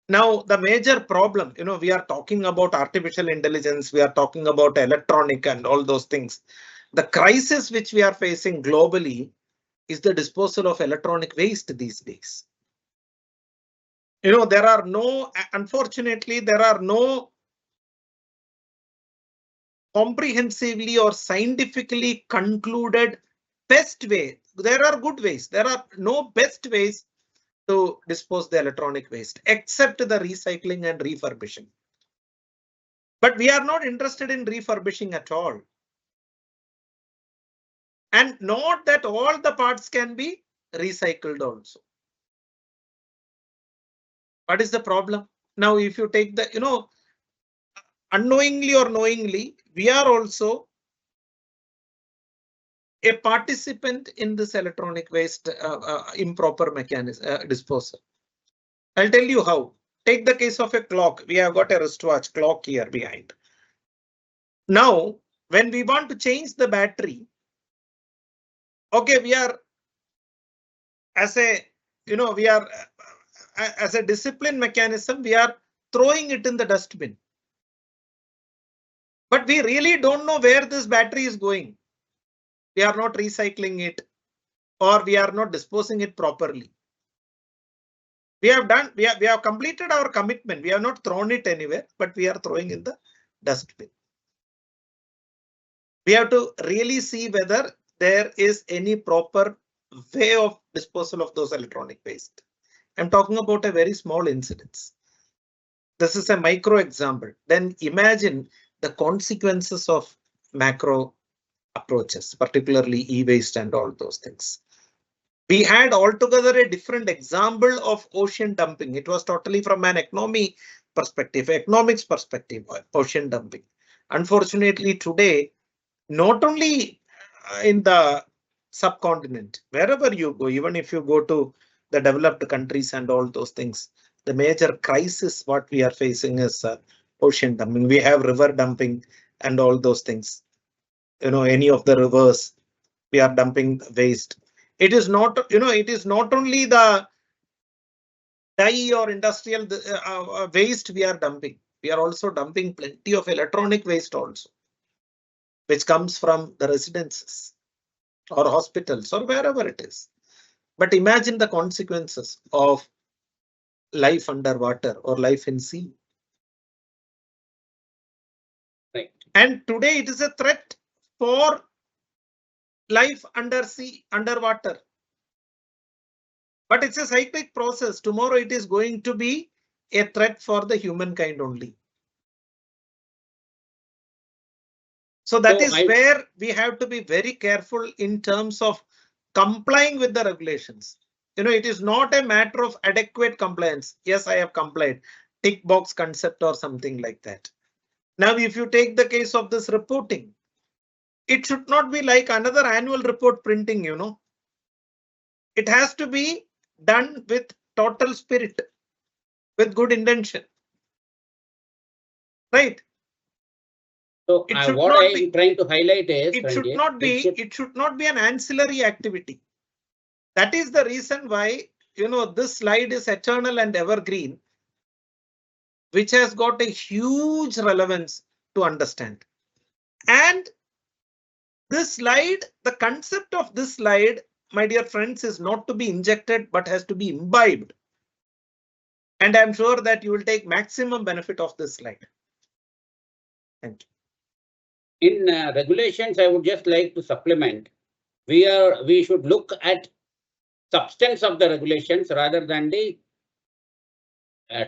Now, the major problem, we are talking about artificial intelligence, we are talking about electronic and all those things. The crisis which we are facing globally is the disposal of electronic waste these days. There are no, unfortunately, there are no comprehensively or scientifically concluded best way. There are good ways. There are no best ways to dispose the electronic waste except the recycling and refurbishing. But we are not interested in refurbishing at all. And not that all the parts can be recycled also. What is the problem? Now, if you take the, unknowingly or knowingly, we are also a participant in this electronic waste improper mechanism disposal. I'll tell you how. Take the case of a clock. We have got a wristwatch clock here behind. Now, when we want to change the battery, okay, we are as a, we are as a discipline mechanism, we are throwing it in the dustbin. But we really don't know where this battery is going. We are not recycling it or we are not disposing it properly. We have completed our commitment. We have not thrown it anywhere, but we are throwing in the dustbin. We have to really see whether there is any proper way of disposal of those electronic waste. I'm talking about a very small incidents. This is a micro example. Then imagine the consequences of macro approaches, particularly e-waste and all those things. We had altogether a different example of ocean dumping. It was totally from an economics perspective, ocean dumping. Unfortunately, today, not only in the subcontinent, wherever you go, even if you go to the developed countries and all those things, the major crisis what we are facing is ocean dumping. We have river dumping and all those things. Any of the rivers, we are dumping waste. It is not, it is not only the dye or industrial waste we are dumping. We are also dumping plenty of electronic waste also, which comes from the residences or hospitals or wherever it is. But imagine the consequences of life underwater or life in sea. Right. And today it is a threat for life underwater. But it's a cyclic process. Tomorrow it is going to be a threat for the humankind only. So that is where we have to be very careful in terms of complying with the regulations. It is not a matter of adequate compliance. Yes, I have complied. Tick box concept or something like that. Now, if you take the case of this reporting, it should not be like another annual report printing, It has to be done with total spirit, with good intention. Right? So what I am trying to highlight is it should not be an ancillary activity. That is the reason why this slide is eternal and evergreen, which has got a huge relevance to understand. And this slide, the concept of this slide, my dear friends, is not to be injected but has to be imbibed. And I'm sure that you will take maximum benefit of this slide. Thank you. In regulations, I would just like to supplement. We should look at substance of the regulations rather than the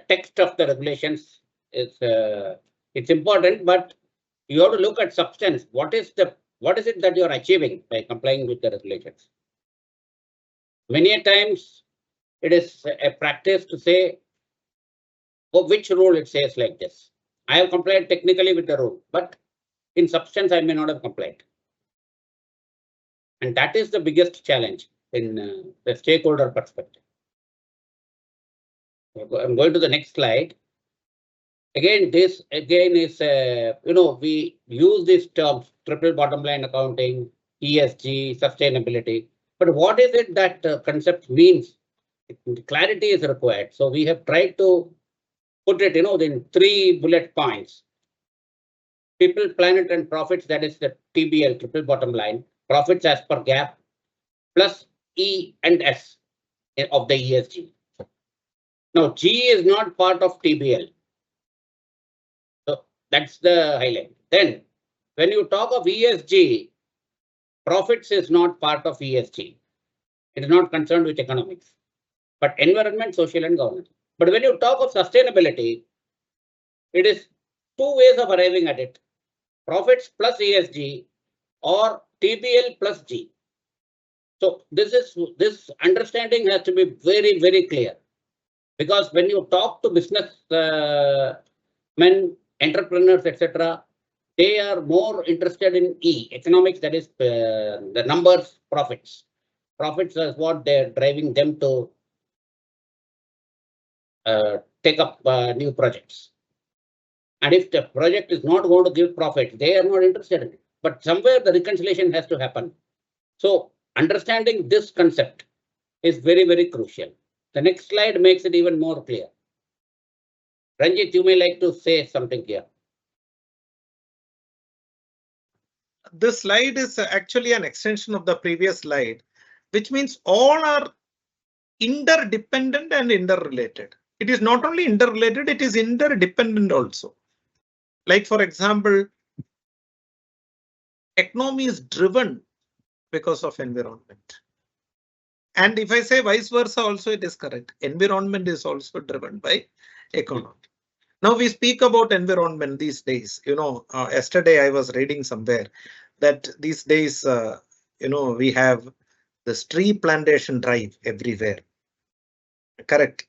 text of the regulations. It's important, but you have to look at substance. What is it that you are achieving by complying with the regulations? Many times it is a practice to say, oh, which rule it says like this. I have complied technically with the rule, but in substance, I may not have complied. And that is the biggest challenge in the stakeholder perspective. I'm going to the next slide. Again, this is, we use these terms, triple bottom line accounting, ESG, sustainability. But what is it that concept means? Clarity is required. So we have tried to put it, in 3 bullet points. People, planet, and profits, that is the TBL, triple bottom line, profits as per GAAP, plus E and S of the ESG. Now, G is not part of TBL. So that's the highlight. Then, when you talk of ESG, profits is not part of ESG. It is not concerned with economics, but environment, social, and governance. But when you talk of sustainability, it is 2 ways of arriving at it. Profits plus ESG or TBL plus G. So this understanding has to be very, very clear, because when you talk to business men, entrepreneurs, etc., they are more interested in E, economics, that is the numbers, profits. Profits is what they're driving them to take up new projects. And if the project is not going to give profit, they are not interested in it. But somewhere the reconciliation has to happen. So understanding this concept is very, very crucial. The next slide makes it even more clear. Ranjit, you may like to say something here. This slide is actually an extension of the previous slide, which means all our interdependent and interrelated. It is not only interrelated, it is interdependent also. Like, for example, economy is driven because of environment. And if I say vice versa also, it is correct. Environment is also driven by economy. Now we speak about environment these days. Yesterday I was reading somewhere that these days, we have this tree plantation drive everywhere. Correct.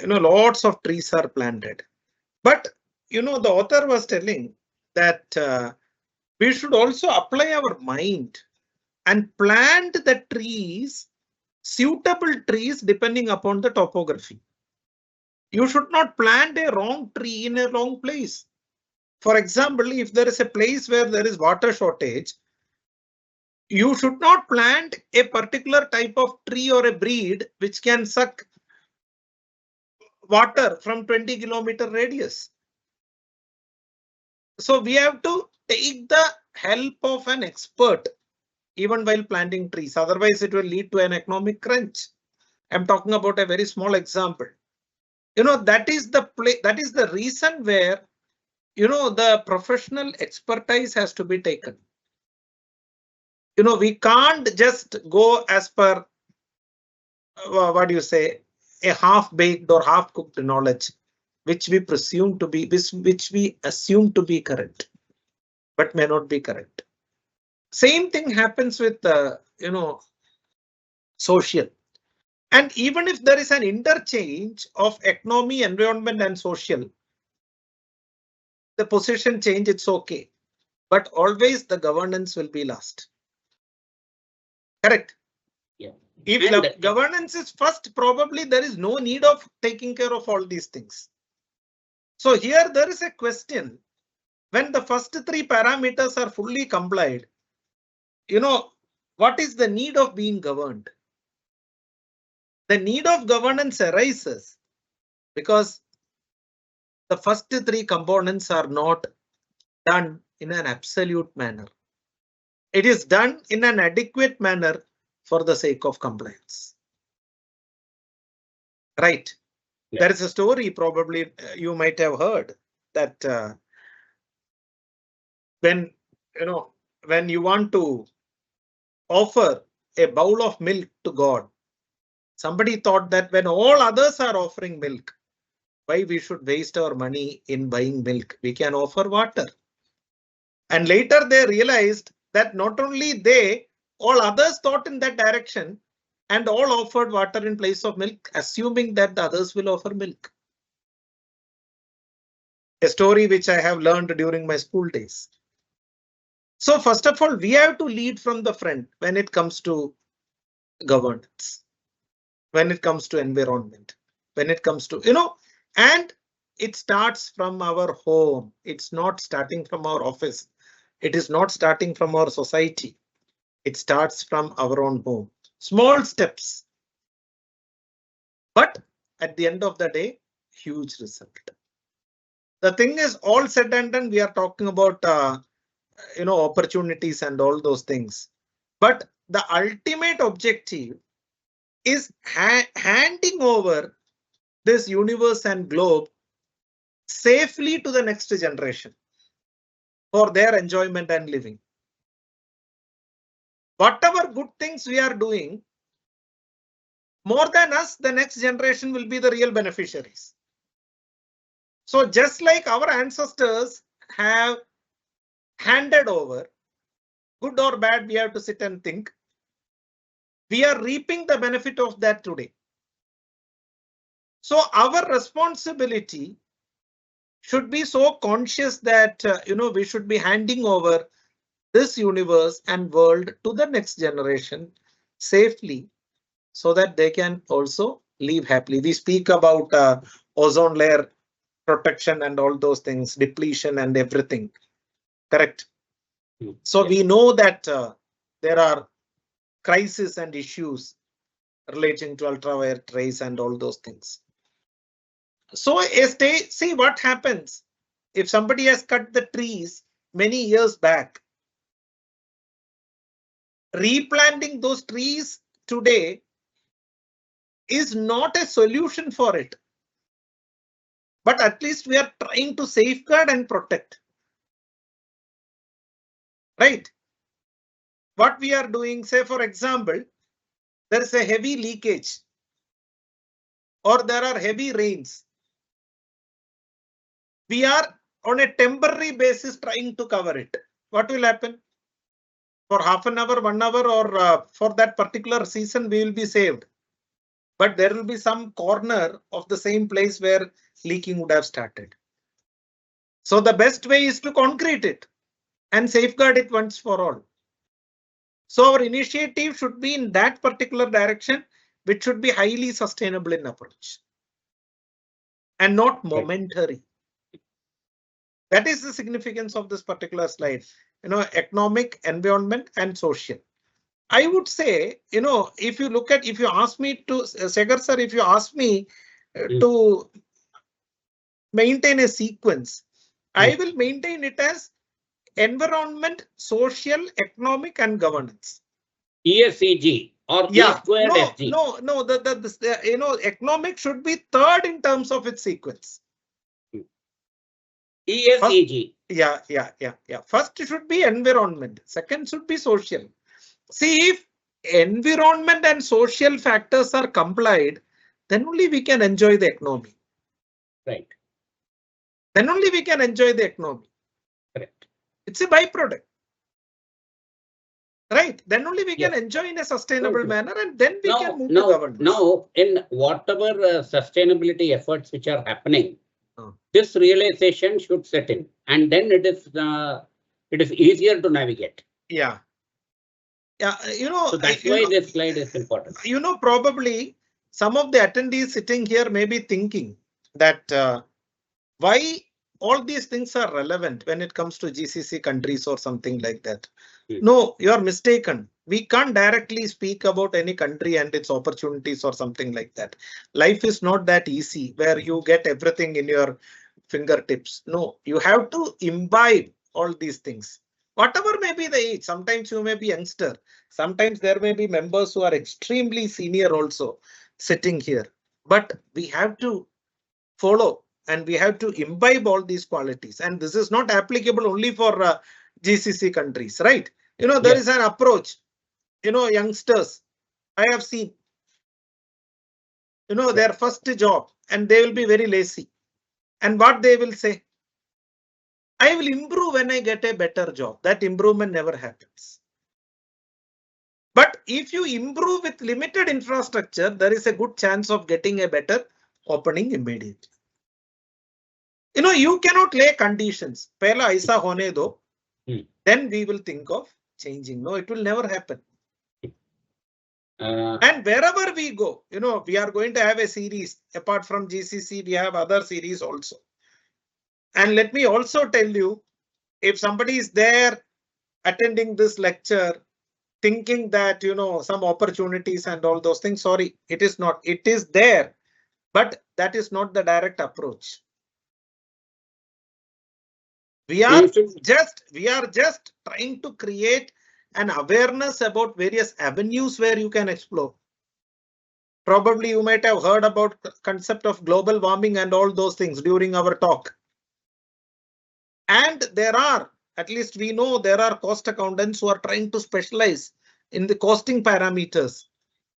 Lots of trees are planted. But, the author was telling that we should also apply our mind and plant the trees, suitable trees depending upon the topography. You should not plant a wrong tree in a wrong place. For example, if there is a place where there is water shortage, you should not plant a particular type of tree or a breed which can suck water from 20-kilometer radius. So we have to take the help of an expert even while planting trees. Otherwise, it will lead to an economic crunch. I'm talking about a very small example. That is the reason where, the professional expertise has to be taken. We can't just go as per, what do you say, a half-baked or half-cooked knowledge, which we assume to be correct, but may not be correct. Same thing happens with, social. And even if there is an interchange of economy, environment, and social, the position change, it's okay. But always the governance will be last. Correct? Yeah. If governance is first, probably there is no need of taking care of all these things. So here there is a question. When the first three parameters are fully complied, what is the need of being governed? The need of governance arises because the first three components are not done in an absolute manner. It is done in an adequate manner for the sake of compliance. Right. Yeah. There is a story probably you might have heard that when you want to offer a bowl of milk to God, somebody thought that when all others are offering milk, why we should waste our money in buying milk? We can offer water. And later they realized that not only they, all others thought in that direction and all offered water in place of milk, assuming that the others will offer milk. A story which I have learned during my school days. So first of all, we have to lead from the front when it comes to governance, when it comes to environment, when it comes to, and it starts from our home. It's not starting from our office. It is not starting from our society. It starts from our own home. Small steps. But at the end of the day, huge result. The thing is, all said and done, we are talking about, opportunities and all those things. But the ultimate objective is handing over this universe and globe safely to the next generation for their enjoyment and living. Whatever good things we are doing, more than us, the next generation will be the real beneficiaries. So just like our ancestors have handed over, good or bad, we have to sit and think. We are reaping the benefit of that today. So our responsibility should be so conscious that, we should be handing over this universe and world to the next generation safely so that they can also live happily. We speak about ozone layer protection and all those things, depletion and everything. Correct. So we know that there are crises and issues relating to ultraviolet rays and all those things. So see what happens if somebody has cut the trees many years back. Replanting those trees today is not a solution for it. But at least we are trying to safeguard and protect. Right? What we are doing, say for example, there is a heavy leakage or there are heavy rains. We are on a temporary basis trying to cover it. What will happen? For half an hour, 1 hour, or for that particular season, we will be saved. But there will be some corner of the same place where leaking would have started. So the best way is to concrete it and safeguard it once for all. So our initiative should be in that particular direction, which should be highly sustainable in approach and not momentary. That is the significance of this particular slide. Economic, environment, and social. I would say, if you ask me to, Segar sir, if you ask me to maintain a sequence, I will maintain it as environment, social, economic, and governance. ESCG or E squared SG. No. Economic should be third in terms of its sequence. ESCG. Yeah. First should be environment. Second should be social. See, if environment and social factors are complied, then only we can enjoy the economy. Right. Then only we can enjoy the economy. Correct. It's a byproduct. Right. Then only we can enjoy in a sustainable manner, and then we can move to governance. Now, in whatever sustainability efforts which are happening, this realization should set in, and then it is easier to navigate. Yeah. So that's why this slide is important. Probably some of the attendees sitting here may be thinking that why all these things are relevant when it comes to GCC countries or something like that. No, you are mistaken. We can't directly speak about any country and its opportunities or something like that. Life is not that easy where you get everything in your fingertips. No, you have to imbibe all these things. Whatever may be the age, sometimes you may be youngster. Sometimes there may be members who are extremely senior also sitting here. But we have to follow and we have to imbibe all these qualities. And this is not applicable only for GCC countries, right? There is an approach. Youngsters, I have seen, their first job and they will be very lazy. And what they will say? I will improve when I get a better job. That improvement never happens. But if you improve with limited infrastructure, there is a good chance of getting a better opening immediately. You cannot lay conditions. Pehla aisa hone do, then we will think of changing. No, it will never happen. And wherever we go, we are going to have a series. Apart from GCC, we have other series also. And let me also tell you, if somebody is there attending this lecture, thinking that, some opportunities and all those things, sorry, it is not. It is there, but that is not the direct approach. We are just trying to create an awareness about various avenues where you can explore. Probably you might have heard about the concept of global warming and all those things during our talk. And there are, at least we know there are cost accountants who are trying to specialize in the costing parameters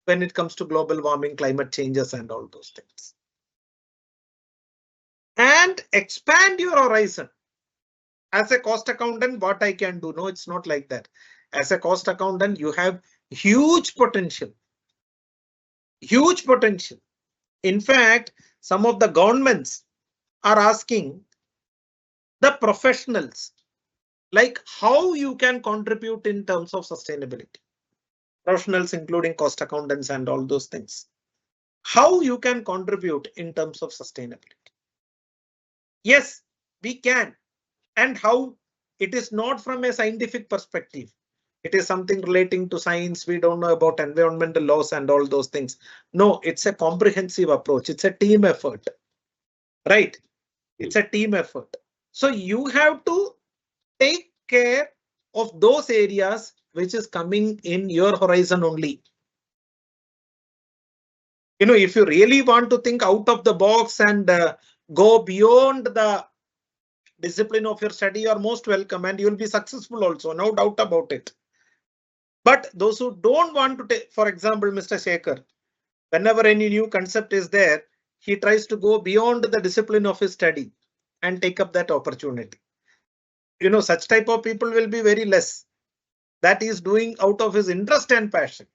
when it comes to global warming, climate changes and all those things. And expand your horizon. As a cost accountant, what I can do? No, it's not like that. As a cost accountant, you have huge potential. Huge potential. In fact, some of the governments are asking the professionals, like how you can contribute in terms of sustainability. Professionals, including cost accountants and all those things. How you can contribute in terms of sustainability. Yes, we can. And how? It is not from a scientific perspective. It is something relating to science. We don't know about environmental laws and all those things. No, it's a comprehensive approach. It's a team effort, right? It's a team effort. So you have to take care of those areas which is coming in your horizon only. You know, if you really want to think out of the box and go beyond the discipline of your study, you are most welcome and you will be successful also, no doubt about it. But those who don't want to take, for example, Mr. Shekhar, whenever any new concept is there, he tries to go beyond the discipline of his study and take up that opportunity. You know, such type of people will be very less. That he is doing out of his interest and passion.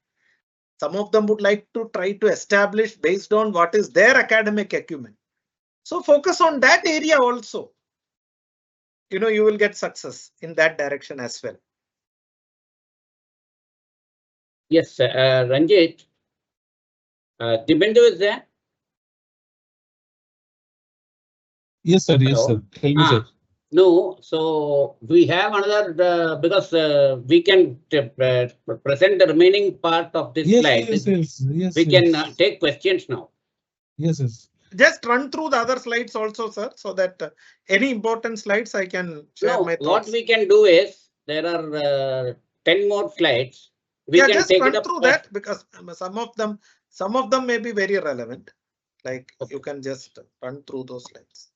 Some of them would like to try to establish based on what is their academic acumen. So focus on that area also. You know, you will get success in that direction as well. Yes, Ranjit. Dibindu is there? Yes, sir. Yes, Hello? sir. Tell me, sir. No, so we have another because we can present the remaining part of this Yes, slide. yes. We can take questions now. Yes. Just run through the other slides also, sir, so that any important slides I can share my thoughts. What we can do is there are 10 more slides. We can just take run it up through that because some of them may be very relevant. Like you can just run through those slides.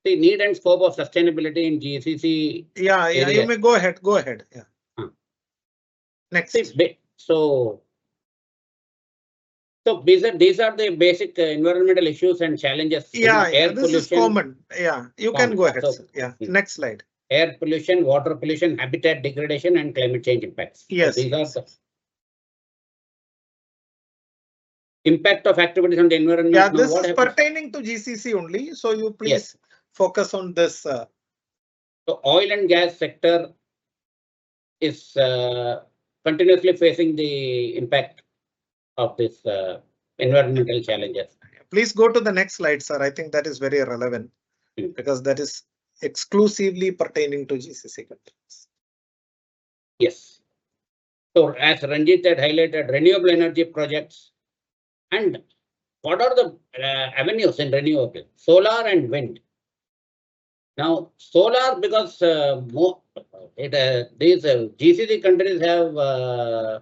The need and scope of sustainability in GCC. Yeah, you may go ahead. Yeah. Next. So these are the basic environmental issues and challenges. Yeah, air this pollution, is common. Yeah, you can go ahead. So, sir. Yeah, next slide. Air pollution, water pollution, habitat degradation, and climate change impacts. Yes. So these are the impact of activities on the environment. Yeah, this is pertaining to GCC only. So you please focus on this. So oil and gas sector is continuously facing the impact of this environmental challenges. Please go to the next slide, sir. I think that is very relevant because that is exclusively pertaining to GCC countries. Yes. So as Ranjit had highlighted, renewable energy projects. And what are the avenues in renewable? Solar and wind. Now, solar, because these GCC countries have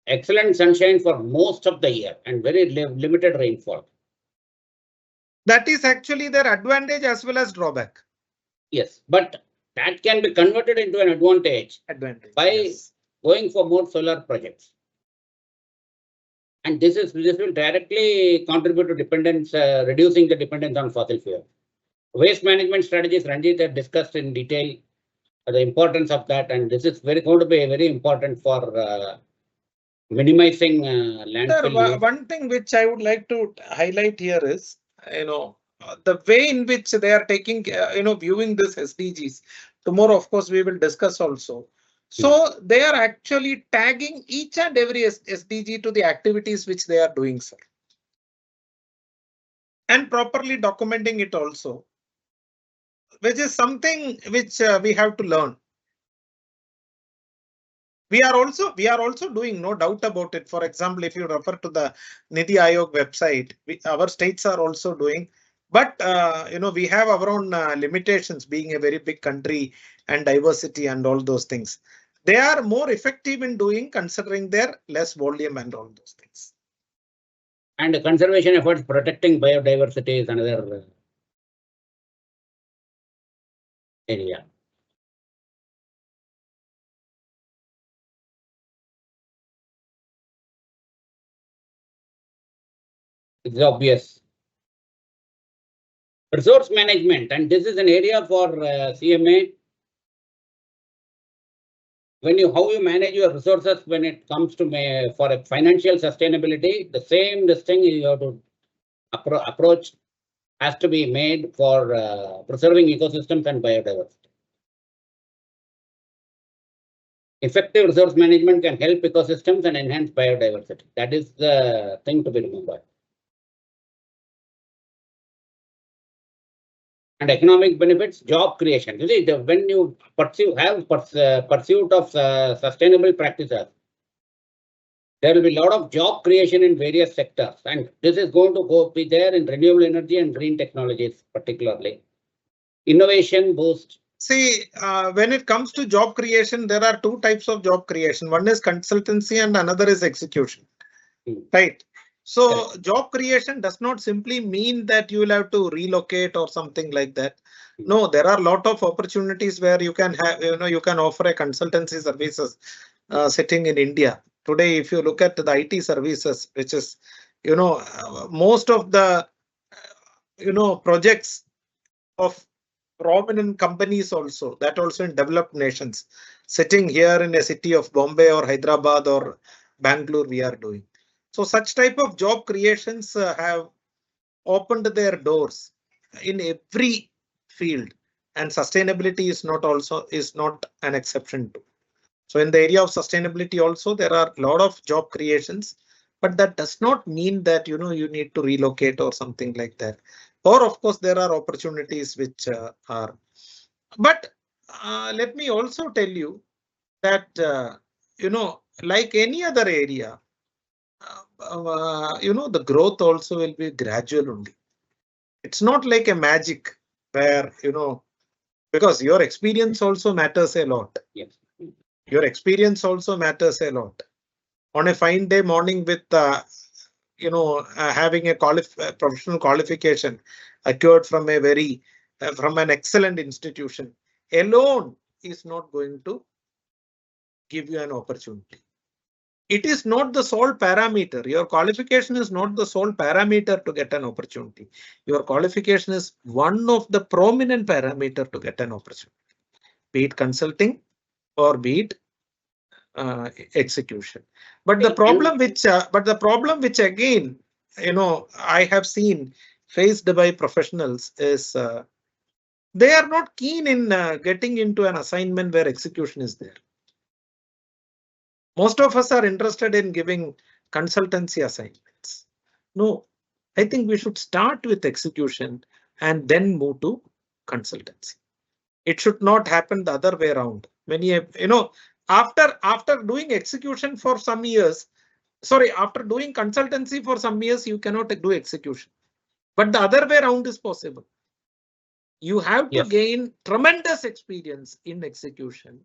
excellent sunshine for most of the year and very limited rainfall. That is actually their advantage as well as drawback. Yes, but that can be converted into an advantage by going for more solar projects. And this will directly contribute to dependence, reducing the dependence on fossil fuel. Waste management strategies, Ranjit had discussed in detail the importance of that, and this is going to be very important for minimizing landfill. Sir, one thing which I would like to highlight here is, the way in which they are taking, viewing this SDGs. Tomorrow, of course, we will discuss also. So they are actually tagging each and every SDG to the activities which they are doing, sir. And properly documenting it also, which is something which we have to learn. We are also doing, no doubt about it. For example, if you refer to the Niti Aayog website, our states are also doing. But, we have our own limitations being a very big country and diversity and all those things. They are more effective in doing considering their less volume and all those things. And conservation efforts protecting biodiversity is another area. It's obvious. Resource management, and this is an area for CMA. How you manage your resources when it comes to for a financial sustainability, this thing you have to approach has to be made for preserving ecosystems and biodiversity. Effective resource management can help ecosystems and enhance biodiversity. That is the thing to be remembered. And economic benefits, job creation. You see, when you pursuit of sustainable practices, there will be a lot of job creation in various sectors, and this is going to be there in renewable energy and green technologies, particularly. Innovation boost. See, when it comes to job creation, there are two types of job creation. One is consultancy and another is execution. Right. So Correct. job creation does not simply mean that you will have to relocate or something like that. No, there are a lot of opportunities where you can have, you can offer a consultancy services sitting in India. Today, if you look at the IT services, which is, most of the, projects of prominent companies also, that also in developed nations, sitting here in a city of Bombay or Hyderabad or Bangalore, we are doing. So such type of job creations have opened their doors in every field, and sustainability is not an exception to. So in the area of sustainability also, there are a lot of job creations, but that does not mean that you need to relocate or something like that. Or of course, there are opportunities which are. But let me also tell you that like any other area, the growth also will be gradual only. It's not like a magic where because your experience also matters a lot. Yes. Your experience also matters a lot. On a fine day morning with having a professional qualification acquired from a from an excellent institution alone is not going to give you an opportunity. It is not the sole parameter. Your qualification is not the sole parameter to get an opportunity. Your qualification is one of the prominent parameter to get an opportunity, be it consulting or be it execution. But the problem which again, I have seen faced by professionals is they are not keen in getting into an assignment where execution is there. Most of us are interested in giving consultancy assignments. No, I think we should start with execution and then move to consultancy. It should not happen the other way around. Many, after doing execution for some years, after doing consultancy for some years, you cannot do execution. But the other way around is possible. You have to gain tremendous experience in execution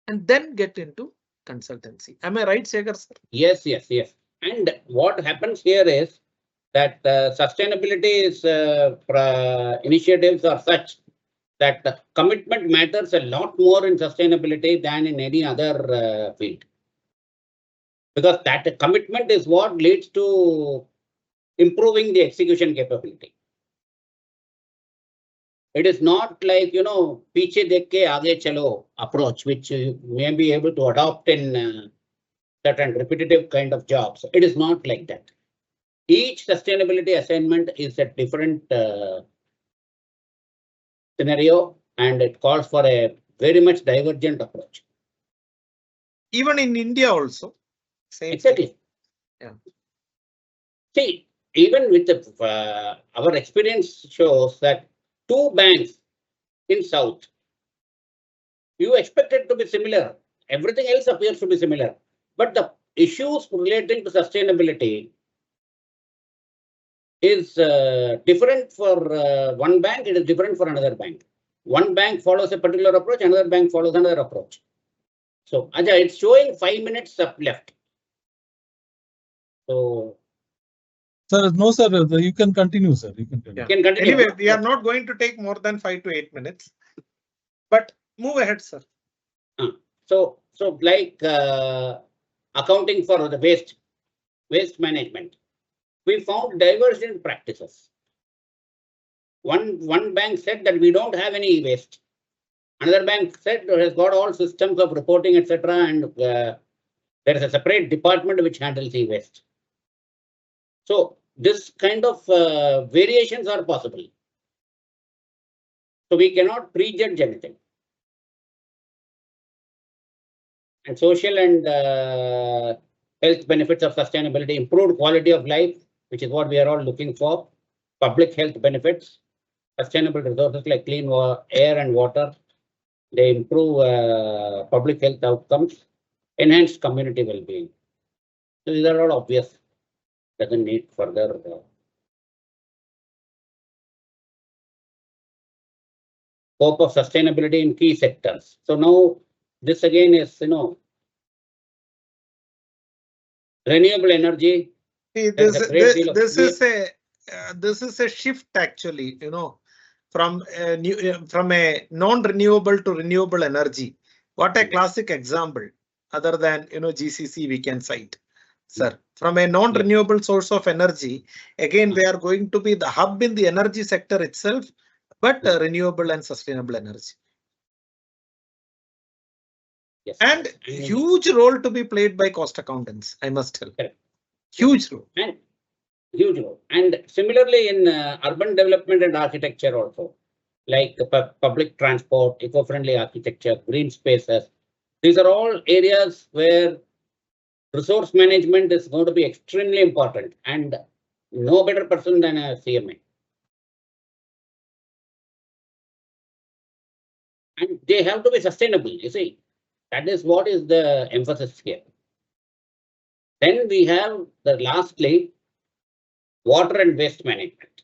and then get into consultancy. Am I right, Shekhar sir? Yes. And what happens here is that sustainability is initiatives are such that the commitment matters a lot more in sustainability than in any other field. Because that commitment is what leads to improving the execution capability. It is not like, piche dekh ke aage chalo approach, which you may be able to adopt in certain repetitive kind of jobs. It is not like that. Each sustainability assignment is a different scenario, and it calls for a very much divergent approach. Even in India also. Same exactly. Thing. Yeah. See, even with our experience shows that 2 banks in South, you expect it to be similar. Everything else appears to be similar. But the issues relating to sustainability is different for one bank, it is different for another bank. One bank follows a particular approach, another bank follows another approach. So, Ajay, it's showing 5 minutes up left. So, sir, no, sir, you can continue, sir. You can continue. Yeah. Can continue. Anyway, we are not going to take more than 5 to 8 minutes. But move ahead, sir. So like accounting for the waste management, we found divergent practices. One bank said that we don't have any waste. Another bank said it has got all systems of reporting, etc., and there is a separate department which handles e-waste. So this kind of variations are possible. So we cannot prejudge anything. And social and health benefits of sustainability, improved quality of life, which is what we are all looking for, public health benefits, sustainable resources like clean air and water, they improve public health outcomes, enhanced community well-being. So these are all obvious, doesn't need further. Scope of sustainability in key sectors. So now this again is, renewable energy, See, There's a great deal of this is a shift actually, from a non-renewable to renewable energy. What a classic example, other than GCC we can cite, sir. From a non-renewable source of energy, again we are going to be the hub in the energy sector itself, but renewable and sustainable energy. Yes. And huge role to be played by cost accountants, I must tell. Correct. Huge role. And huge role. And similarly in urban development and architecture also, like public transport, eco-friendly architecture, green spaces. These are all areas where resource management is going to be extremely important, and no better person than a CMA. And they have to be sustainable, you see. That is what is the emphasis here. Then we have lastly, water and waste management.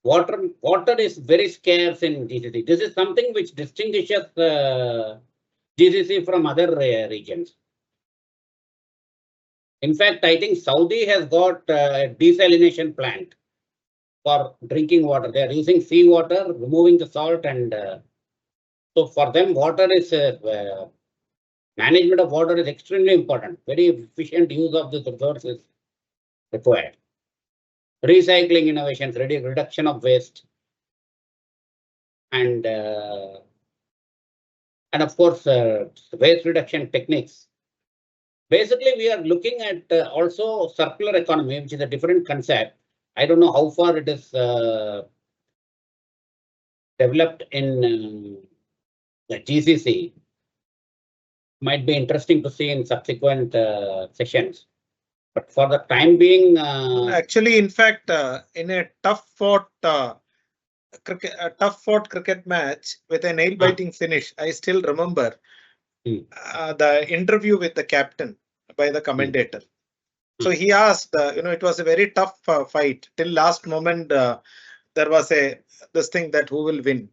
Water is very scarce in GCC. This is something which distinguishes GCC from other regions. In fact, I think Saudi has got a desalination plant for drinking water. They are using seawater, removing the salt, and so for them, water is management of water is extremely important. Very efficient use of this resource is required. Recycling innovations, reduction of waste, and of course waste reduction techniques. Basically, we are looking at also circular economy, which is a different concept. I don't know how far it is developed in the GCC. Might be interesting to see in subsequent sessions. But for the time being, actually, in fact, in a tough fought cricket match with a nail-biting finish, I still remember the interview with the captain by the commentator. So he asked, it was a very tough fight. Till last moment, there was this thing that who will win.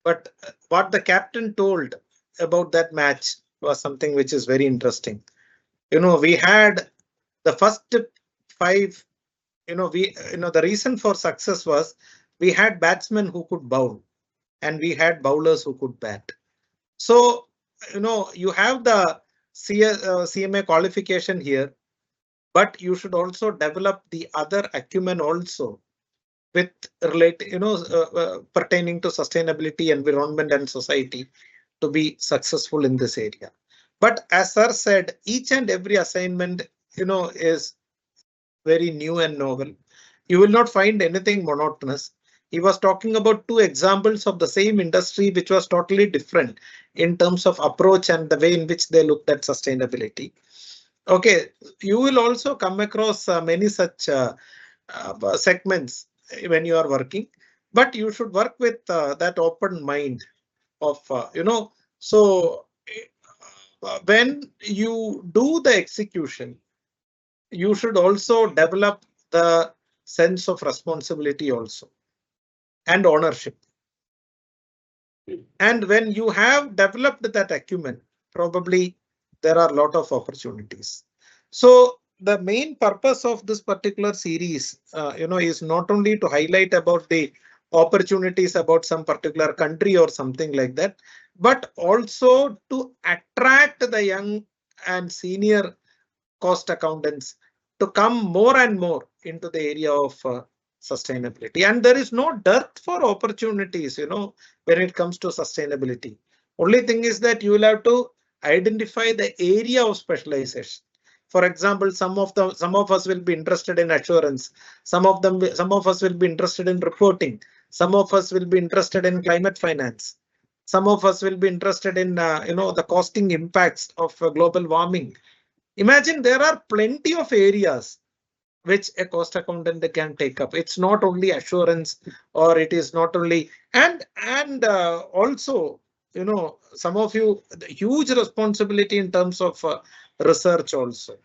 But what the captain told about that match was something which is very interesting. We had the first 5. The reason for success was we had batsmen who could bowl, and we had bowlers who could bat. So you have the CMA qualification here, but you should also develop the other acumen also with pertaining to sustainability, environment, and society to be successful in this area. But as sir said, each and every assignment, is very new and novel. You will not find anything monotonous. He was talking about 2 examples of the same industry, which was totally different in terms of approach and the way in which they looked at sustainability. Okay, you will also come across many such segments when you are working, but you should work with that open mind of, so when you do the execution, you should also develop the sense of responsibility also and ownership. And when you have developed that acumen, probably there are a lot of opportunities. So the main purpose of this particular series, is not only to highlight about the opportunities about some particular country or something like that, but also to attract the young and senior cost accountants to come more and more into the area of sustainability. And there is no dearth for opportunities, when it comes to sustainability. Only thing is that you will have to identify the area of specialization. For example, some of us will be interested in assurance. Some of us will be interested in reporting. Some of us will be interested in climate finance. Some of us will be interested in, the costing impacts of global warming. Imagine there are plenty of areas which a cost accountant can take up. It's not only assurance, or it is not only, and also, some of you, the huge responsibility in terms of research also.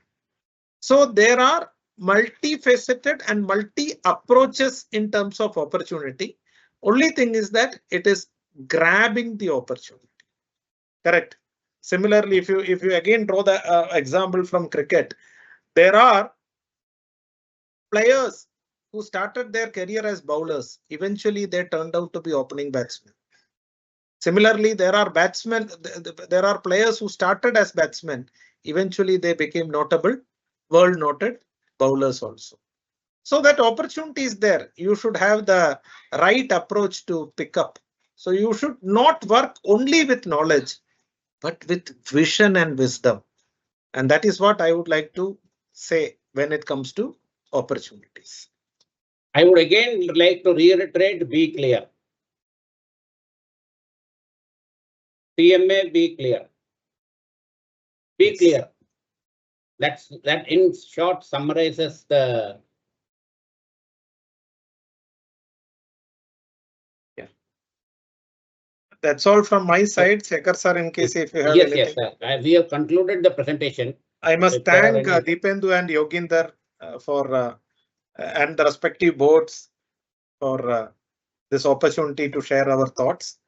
So there are multifaceted and multi approaches in terms of opportunity. Only thing is that it is grabbing the opportunity. Correct. Similarly, if you again draw the example from cricket, there are players who started their career as bowlers, eventually they turned out to be opening batsmen. Similarly, there are batsmen, there are players who started as batsmen, eventually they became notable, world noted bowlers also. So that opportunity is there. You should have the right approach to pick up. So you should not work only with knowledge, but with vision and wisdom. And that is what I would like to say when it comes to opportunities. I would again like to reiterate, be clear. CMA, be clear. Be clear. That in short summarizes the. That's all from my side. Shekhar sir, in case if you have Yes, anything. yes, sir. We have concluded the presentation. I must If there are thank any- Deependu and Yoginder for and the respective boards for this opportunity to share our thoughts.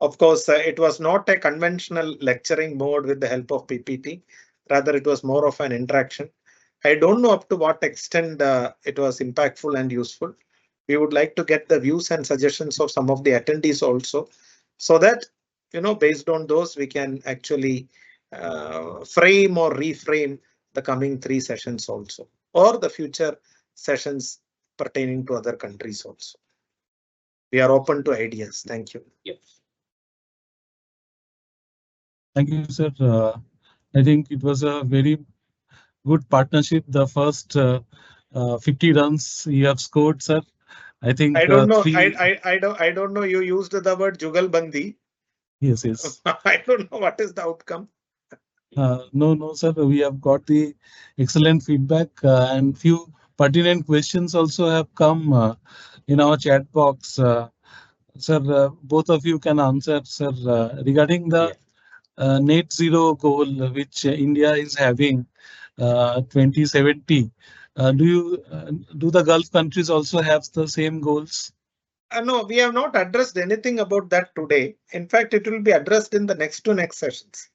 Of course, it was not a conventional lecturing mode with the help of PPT. Rather, it was more of an interaction. I don't know up to what extent it was impactful and useful. We would like to get the views and suggestions of some of the attendees also, so that, you know, based on those, we can actually frame or reframe the coming 3 sessions also, or the future sessions pertaining to other countries also. We are open to ideas. Thank you. Yes. Thank you, sir. I think it was a very good partnership. The first 50 runs you have scored, sir. I think I don't know. 3. I don't know. You used the word Jugalbandi. Yes, yes. I don't know what is the outcome. No, sir. We have got the excellent feedback and few pertinent questions also have come in our chat box. Sir, both of you can answer, sir, regarding the Yes. net zero goal which India is having 2070. Do the Gulf countries also have the same goals? No, we have not addressed anything about that today. In fact, it will be addressed in the next 2 sessions.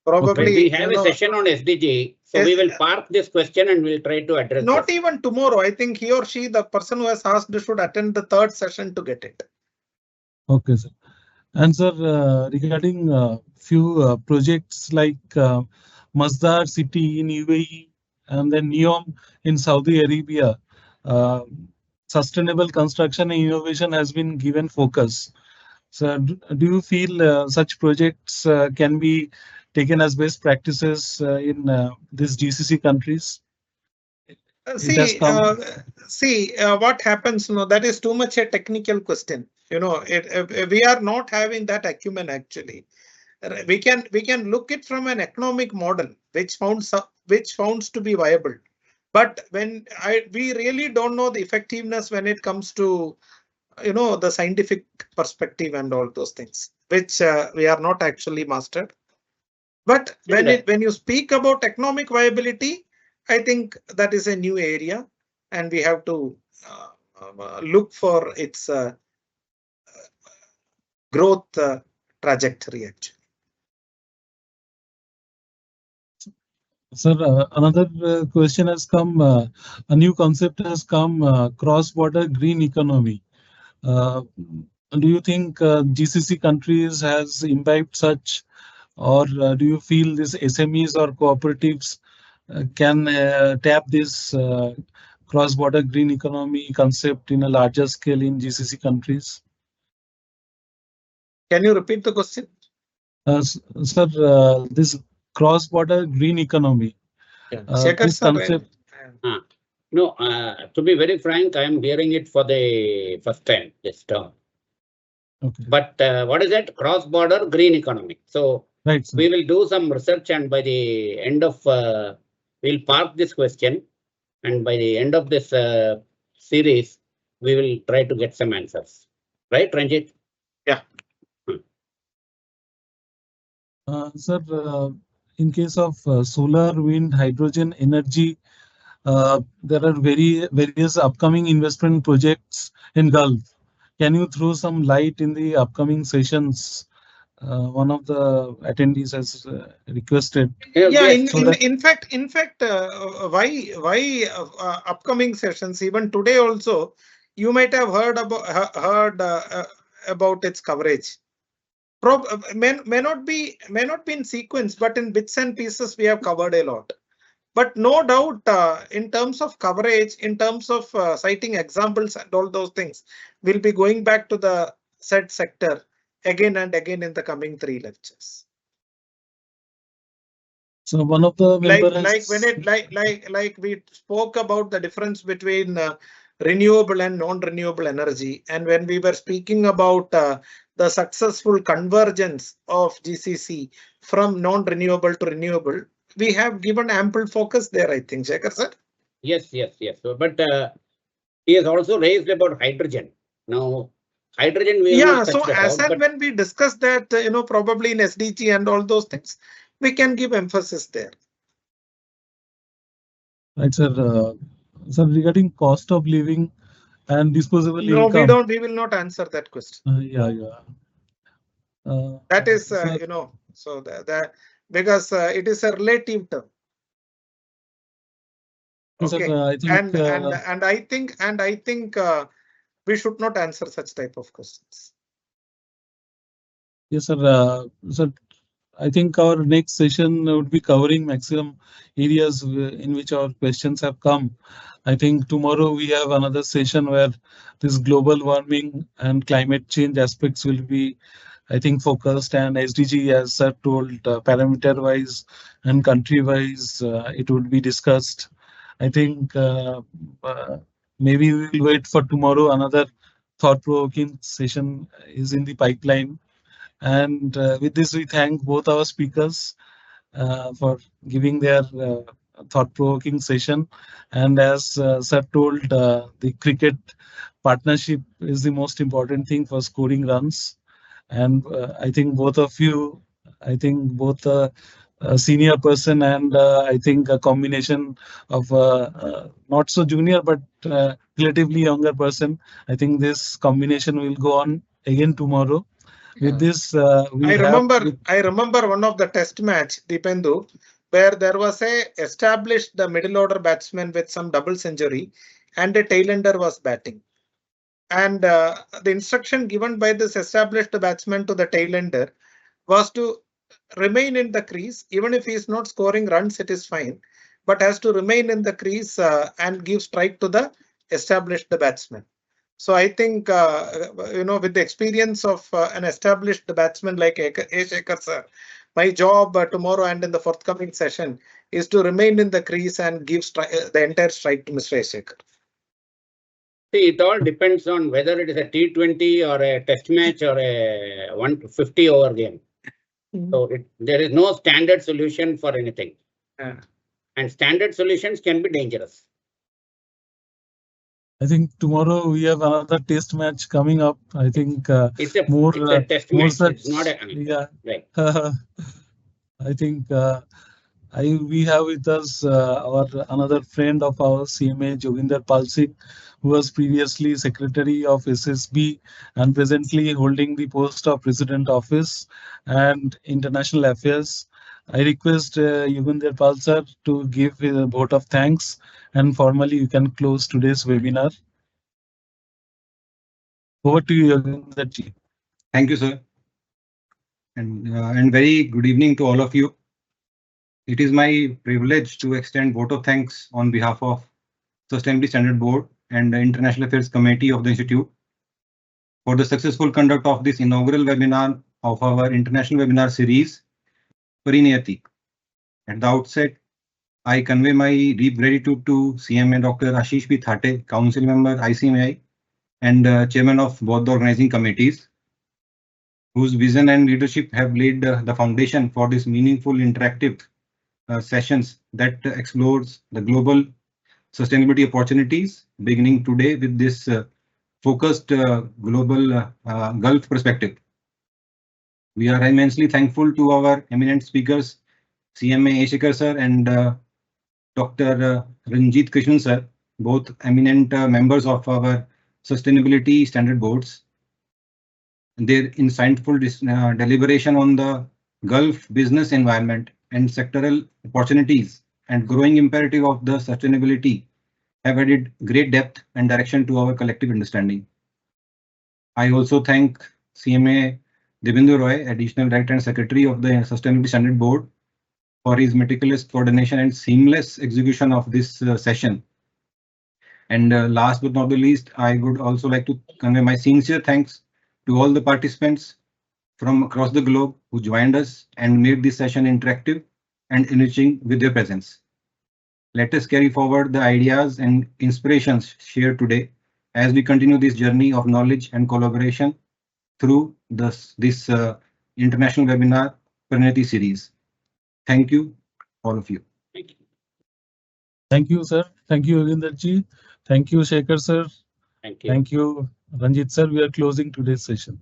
Probably We have a session on SDG, so we will park this question and we'll try to address not this. even tomorrow. I think he or she, the person who has asked, should attend the 3rd session to get it. Okay, sir. And sir, regarding few projects like Masdar City in UAE and then NEOM in Saudi Arabia, sustainable construction and innovation has been given focus. So do you feel such projects can be taken as best practices in these GCC countries? See, what happens, no, that is too much a technical question. You know, we are not having that acumen actually. We can look it from an economic model which found to be viable. But when we really don't know the effectiveness when it comes to, you know, the scientific perspective and all those things, which we are not actually mastered. But when you speak about economic viability, I think that is a new area, and we have to look for its growth trajectory actually. Sir, another question has come, a new concept has come, cross-border green economy. Do you think GCC countries has imbibed such, or do you feel these SMEs or cooperatives can tap this cross-border green economy concept in a larger scale in GCC countries? Can you repeat the question? Sir, this cross-border green economy. This concept. No, to be very frank, I am hearing it for the first time, this term. Okay. But what is that? Cross-border green economy. So right, sir. We will do some research, and by the end of, we'll park this question, and by the end of this series, we will try to get some answers. Right, Ranjit? Yeah. Sir, in case of solar, wind, hydrogen energy, there are various upcoming investment projects in Gulf. Can you throw some light in the upcoming sessions one of the attendees has requested. Yeah, yes. in fact, why upcoming sessions, even today also, you might have heard about its coverage. May not be in sequence, but in bits and pieces we have covered a lot. But no doubt, in terms of coverage, in terms of citing examples and all those things, we'll be going back to the said sector again and again in the coming 3 lectures. So one of the Like we spoke about the difference between renewable and non-renewable energy, and when we were speaking about the successful convergence of GCC from non-renewable to renewable, we have given ample focus there, I think, Shekhar sir. Yes. So, but he has also raised about hydrogen. Now, hydrogen we have not So touched as about, and when we discuss that, probably in SDG and all those things, we can give emphasis there. Right, sir. Sir, regarding cost of living and disposable income. No, we will not answer that question. That is, sir, so because it is a relative term. Okay. Sir, I think, and I think we should not answer such type of questions. Yes, sir. Sir, I think our next session would be covering maximum areas in which our questions have come. I think tomorrow we have another session where this global warming and climate change aspects will be, I think, focused, and SDG, as sir told, parameter wise and country wise, it would be discussed. I think maybe we will wait for tomorrow. Another thought-provoking session is in the pipeline. And with this, we thank both our speakers for giving their thought-provoking session. And as sir told, the cricket partnership is the most important thing for scoring runs. And I think both of you, I think both a senior person and I think a combination of not so junior but relatively younger person, I think this combination will go on again tomorrow. With this, I remember one of the test match, Deependu, where there was a established middle order batsman with some double century and a tailender was batting. And the instruction given by this established batsman to the tailender was to remain in the crease. Even if he is not scoring runs, it is fine, but has to remain in the crease and give strike to the established batsman. So I think, with the experience of an established batsman like A. Shekhar sir, my job tomorrow and in the forthcoming session is to remain in the crease and give the entire strike to Mr. A. Shekhar. See, it all depends on whether it is a T20 or a test match or a 150 over game. So there is no standard solution for anything. And standard solutions can be dangerous. I think tomorrow we have another test match coming up. I think it's a test match. It's not a right. I think we have with us our another friend of our CMA, Joginder Pal Singh, who was previously Secretary of SSB and presently holding the post of President Office and International Affairs. I request Joginder Pal sir to give a vote of thanks, and formally you can close today's webinar. Over to you, Joginder ji. Thank you, sir. And very good evening to all of you. It is my privilege to extend vote of thanks on behalf of Sustainability Standard Board and the International Affairs Committee of the Institute for the successful conduct of this inaugural webinar of our international webinar series, Pariniyati. At the outset, I convey my deep gratitude to CMA Dr. Ashish P. Thate, Council Member ICMAI and Chairman of both the organizing committees, whose vision and leadership have laid the foundation for this meaningful interactive sessions that explores the global sustainability opportunities, beginning today with this focused global Gulf perspective. We are immensely thankful to our eminent speakers, CMA A. Shekhar sir and Dr. Ranjit Krishnan sir, both eminent members of our sustainability standard boards. their insightful deliberation on the Gulf business environment and sectoral opportunities and growing imperative of the sustainability have added great depth and direction to our collective understanding. I also thank CMA Devendra Roy, Additional Director and Secretary of the Sustainability Standard Board, for his meticulous coordination and seamless execution of this session. And last but not the least, I would also like to convey my sincere thanks to all the participants from across the globe who joined us and made this session interactive and enriching with their presence. Let us carry forward the ideas and inspirations shared today as we continue this journey of knowledge and collaboration through this international webinar Pranati series. Thank you, all of you. Thank you. Thank you, sir. Thank you, Yogendra ji. Thank you, Shekhar sir. Thank you. Thank you, Ranjit sir. We are closing today's session.